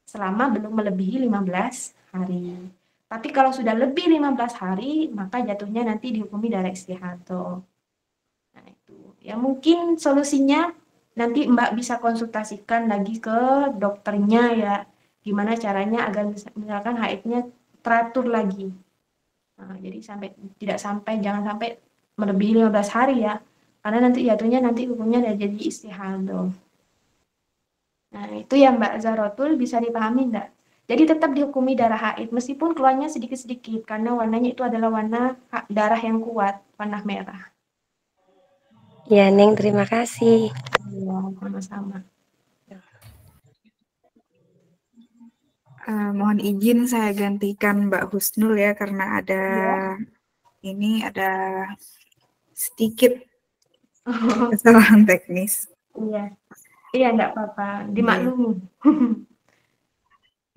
selama belum melebihi 15 hari. Tapi kalau sudah lebih 15 hari, maka jatuhnya nanti dihukumi darah istihadah. Nah, itu. Ya mungkin solusinya nanti Mbak bisa konsultasikan lagi ke dokternya ya. Gimana caranya agar misalkan haidnya teratur lagi. Nah, jadi jangan sampai melebihi 15 hari ya. Karena nanti jatuhnya hukumnya udah jadi istihadah. Nah, itu ya Mbak Zahrotul, bisa dipahami enggak? Jadi tetap dihukumi darah haid meskipun keluarnya sedikit-sedikit karena warnanya itu adalah warna darah yang kuat, warna merah. Ya, Neng, terima kasih. Ya, sama-sama. Mohon izin saya gantikan Mbak Husnul ya karena ada ada sedikit kesalahan teknis. Iya enggak apa-apa, dimaklumi.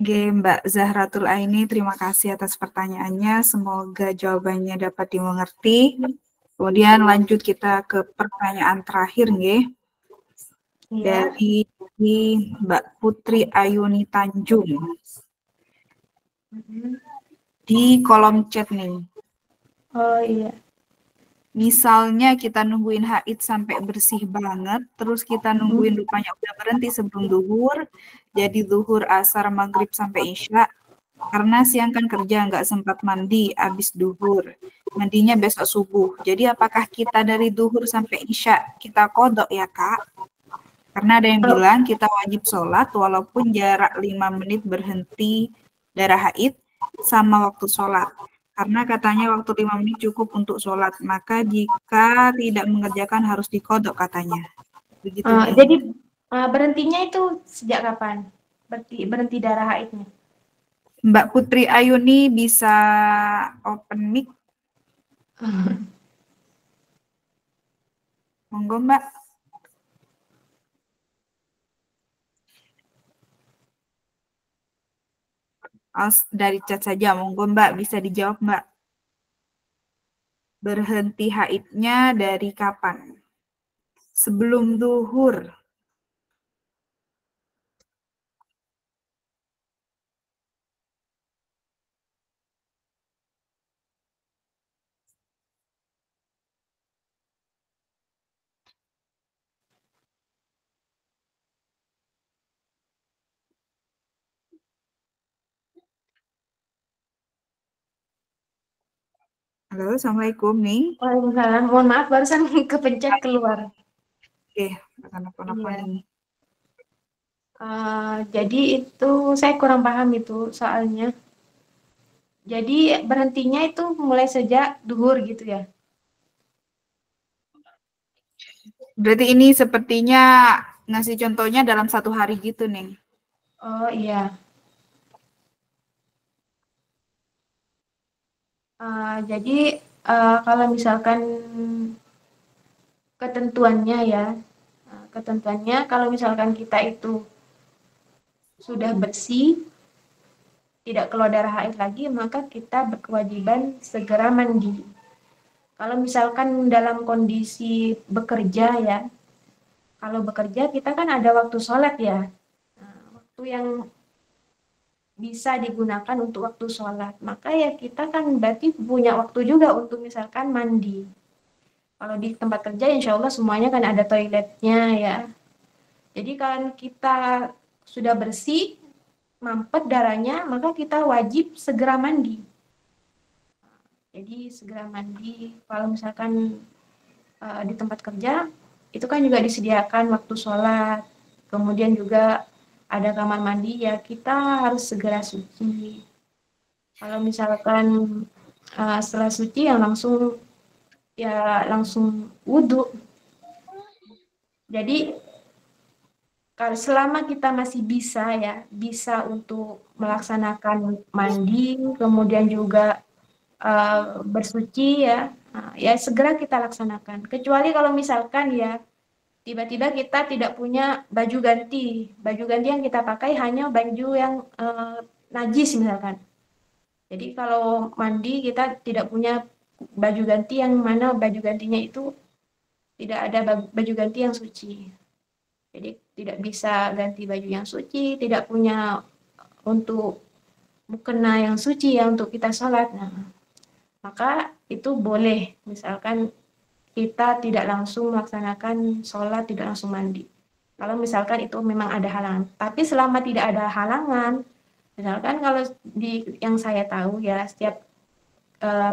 Mbak Zahratul Aini, terima kasih atas pertanyaannya. Semoga jawabannya dapat dimengerti. Kemudian lanjut kita ke pertanyaan terakhir, dari Mbak Putri Ayuni Tanjung. Di kolom chat nih. Oh iya. Misalnya kita nungguin haid sampai bersih banget, terus kita nungguin rupanya udah berhenti sebelum duhur, jadi duhur, asar, maghrib, sampai isya. Karena siang kan kerja, nggak sempat mandi abis duhur. Mandinya besok subuh. Jadi apakah kita dari duhur sampai isya kita kodok ya Kak? Karena ada yang bilang kita wajib sholat walaupun jarak 5 menit berhenti darah haid sama waktu sholat. Karena katanya waktu 5 menit cukup untuk sholat. Maka jika tidak mengerjakan harus dikodok katanya. Begitu. Jadi berhentinya itu sejak kapan? Berhenti darah haidnya? Mbak Putri Ayuni bisa open mic. Monggo Mbak. Dari chat saja, monggo Mbak, bisa dijawab Mbak. Berhenti haidnya dari kapan? Sebelum duhur. Halo, Assalamualaikum nih. Waalaikumsalam. Mohon maaf barusan kepencet keluar. Oke, apa-apa nih. Jadi itu saya kurang paham itu soalnya. Jadi berhentinya itu mulai sejak duhur gitu ya? Berarti ini sepertinya ngasih contohnya dalam 1 hari gitu nih. Oh iya. Jadi kalau misalkan ketentuannya kalau misalkan kita itu sudah bersih, tidak keluar darah haid lagi, maka kita berkewajiban segera mandi. Kalau misalkan dalam kondisi bekerja ya, kalau bekerja kita kan ada waktu sholat ya, waktu yang bisa digunakan untuk waktu sholat, maka ya kita kan berarti punya waktu juga untuk misalkan mandi. Kalau di tempat kerja insya Allah semuanya kan ada toiletnya ya. Jadi kalau kita sudah bersih, mampet darahnya, maka kita wajib segera mandi. Jadi segera mandi, kalau misalkan di tempat kerja, itu kan juga disediakan waktu sholat, kemudian juga ada kamar mandi, ya kita harus segera suci. Kalau misalkan setelah suci yang langsung wudhu. Jadi kalau selama kita masih bisa untuk melaksanakan mandi, kemudian juga bersuci ya segera kita laksanakan. Kecuali kalau misalkan ya tiba-tiba kita tidak punya baju ganti yang kita pakai hanya baju yang najis misalkan. Jadi kalau mandi kita tidak punya baju ganti yang mana baju gantinya itu tidak ada baju ganti yang suci. Jadi tidak bisa ganti baju yang suci, tidak punya untuk mukena yang suci ya untuk kita sholat. Nah, maka itu boleh misalkan kita tidak langsung melaksanakan sholat, tidak langsung mandi. Kalau misalkan itu memang ada halangan. Tapi selama tidak ada halangan, misalkan kalau di yang saya tahu ya, setiap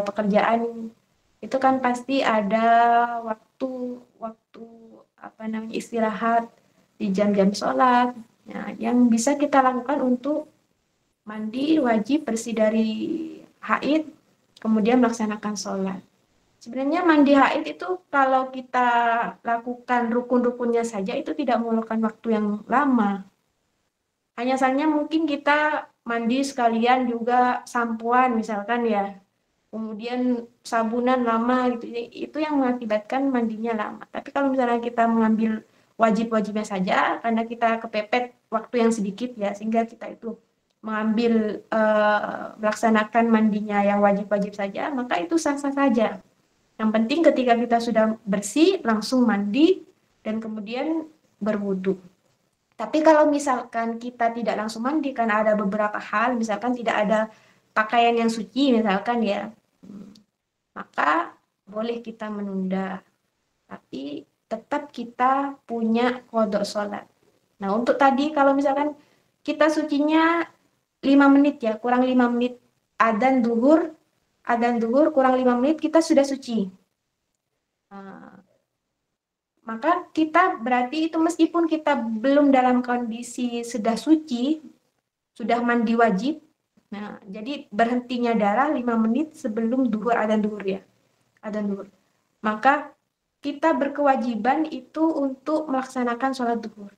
pekerjaan itu kan pasti ada waktu apa namanya istirahat di jam-jam sholat. Nah, yang bisa kita lakukan untuk mandi wajib bersih dari haid, kemudian melaksanakan sholat. Sebenarnya mandi haid itu kalau kita lakukan rukun-rukunnya saja itu tidak memerlukan waktu yang lama. Hanya saja mungkin kita mandi sekalian juga sampoan misalkan ya. Kemudian sabunan lama gitu. Itu yang mengakibatkan mandinya lama. Tapi kalau misalnya kita mengambil wajib-wajibnya saja karena kita kepepet waktu yang sedikit ya sehingga kita itu mengambil melaksanakan mandinya yang wajib-wajib saja, maka itu sah-sah saja. Yang penting ketika kita sudah bersih, langsung mandi, dan kemudian berwudu. Tapi kalau misalkan kita tidak langsung mandi, karena ada beberapa hal, misalkan tidak ada pakaian yang suci, misalkan ya, maka boleh kita menunda. Tapi tetap kita punya qada sholat. Nah, untuk tadi kalau misalkan kita sucinya 5 menit ya, kurang 5 menit, adzan duhur kurang 5 menit kita sudah suci. Maka kita berarti itu meskipun kita belum dalam kondisi sudah suci, sudah mandi wajib, nah jadi berhentinya darah 5 menit sebelum duhur, adzan duhur ya, adzan duhur. Maka kita berkewajiban itu untuk melaksanakan sholat duhur.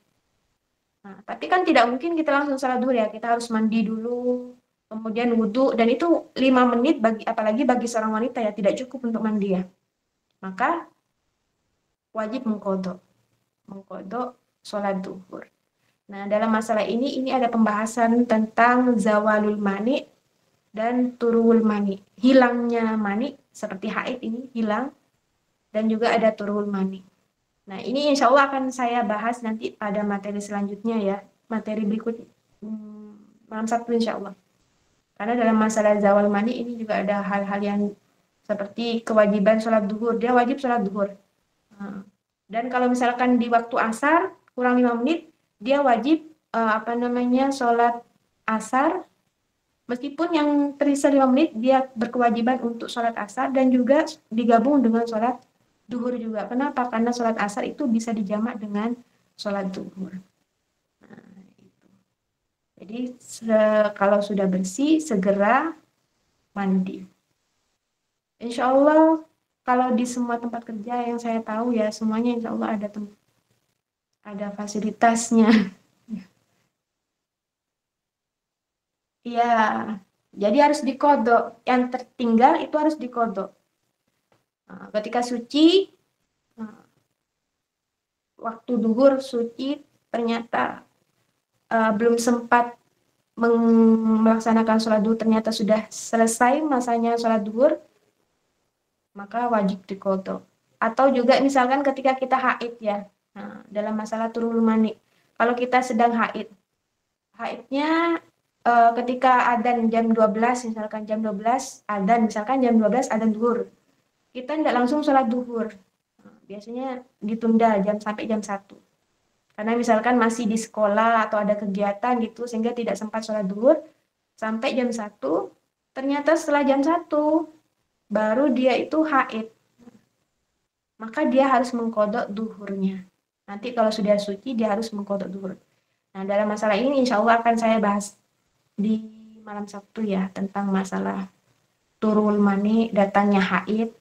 Nah, tapi kan tidak mungkin kita langsung sholat duhur ya, kita harus mandi dulu, kemudian wudhu, dan itu 5 menit apalagi bagi seorang wanita ya tidak cukup untuk mandi ya. Maka wajib mengkodok sholat duhur. Nah, dalam masalah ini ada pembahasan tentang zawalul mani dan turul mani. Hilangnya mani seperti haid ini hilang, dan juga ada turul mani. Nah, ini insya Allah akan saya bahas nanti pada materi selanjutnya ya, materi berikut malam Sabtu insya Allah. Karena dalam masalah zawal mani ini juga ada hal-hal yang seperti kewajiban sholat duhur, dia wajib sholat duhur. Dan kalau misalkan di waktu asar kurang 5 menit, dia wajib sholat asar, meskipun yang tersisa 5 menit dia berkewajiban untuk sholat asar dan juga digabung dengan sholat duhur juga. Kenapa? Karena sholat asar itu bisa dijamak dengan sholat duhur. Nah, itu. Jadi kalau sudah bersih, segera mandi. Insya Allah, kalau di semua tempat kerja yang saya tahu ya, semuanya insya Allah ada fasilitasnya. Iya, jadi harus dikodok. Yang tertinggal itu harus dikodok. Ketika suci, waktu duhur suci, ternyata belum sempat melaksanakan sholat duhur, ternyata sudah selesai masanya sholat duhur, maka wajib dikodok. Atau juga misalkan ketika kita haid ya, dalam masalah turul mani, kalau kita sedang haidnya ketika adzan jam 12, misalkan jam 12 adzan, misalkan jam 12 adzan duhur, kita tidak langsung sholat duhur. Biasanya ditunda sampai jam 1. Karena misalkan masih di sekolah atau ada kegiatan gitu, sehingga tidak sempat sholat duhur, sampai jam 1, ternyata setelah jam 1, baru dia itu haid. Maka dia harus mengkodok duhurnya. Nanti kalau sudah suci, dia harus mengkodok duhur. Nah, dalam masalah ini insya Allah akan saya bahas di malam Sabtu ya, tentang masalah turul mani, datangnya haid,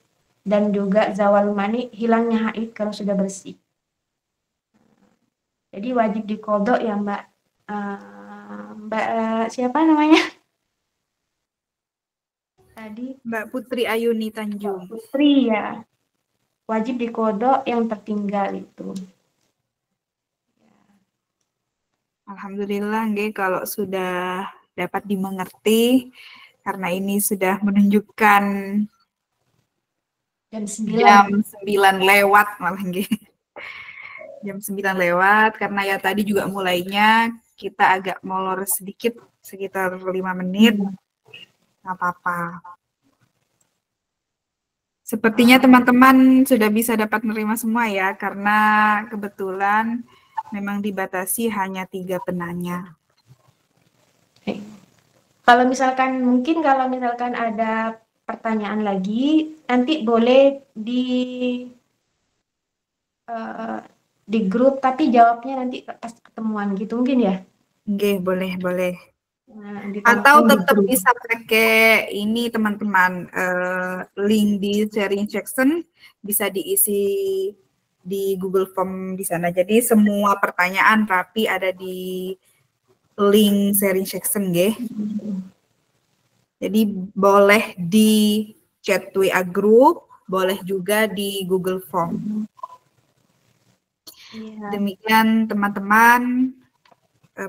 dan juga zawal mani, hilangnya haid kalau sudah bersih. Jadi wajib dikodok ya Mbak. Mbak siapa namanya? Tadi Mbak Putri Ayuni Tanjung. Putri ya. Wajib dikodok yang tertinggal itu. Alhamdulillah nggih kalau sudah dapat dimengerti, karena ini sudah menunjukkan jam 9 lewat malah nggih. Jam 9 lewat, karena ya tadi juga mulainya kita agak molor sedikit, sekitar 5 menit. Nggak apa-apa. Sepertinya teman-teman sudah bisa dapat menerima semua ya, karena kebetulan memang dibatasi hanya 3 penanya. Kalau misalkan ada pertanyaan lagi, nanti boleh di grup, tapi jawabnya nanti pas ketemuan gitu mungkin ya? Oke, boleh. Nah, atau tetap bisa pakai ini teman-teman, link di sharing section bisa diisi di Google Form di sana. Jadi semua pertanyaan rapi ada di link sharing section, nggih. Jadi boleh di chat WA group, boleh juga di Google Form. Demikian teman-teman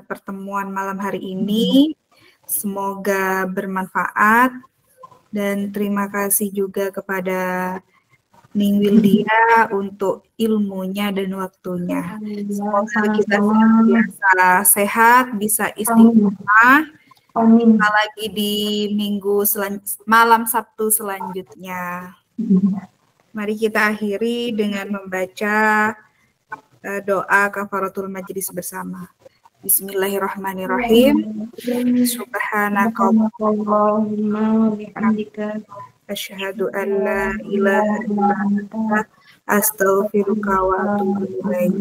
pertemuan malam hari ini, semoga bermanfaat, dan terima kasih juga kepada Ning Wildia untuk ilmunya dan waktunya. Semoga kita senantiasa sehat, bisa istiqomah, apalagi di malam Sabtu selanjutnya. Mari kita akhiri dengan membaca doa kafaratul majlis bersama. Bismillahirrahmanirrahim. Subhanakallahumma wa bihamdika asyhadu an la ilaha illa anta astaghfiruka wa atubu ilaik.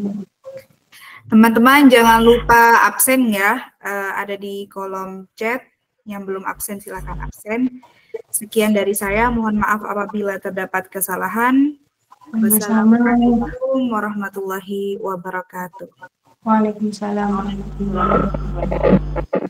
Teman-teman jangan lupa absen ya, ada di kolom chat. Yang belum absen silakan absen. Sekian dari saya, mohon maaf apabila terdapat kesalahan. Wassalamualaikum warahmatullahi wabarakatuh. Waalaikumsalam warahmatullahi wabarakatuh.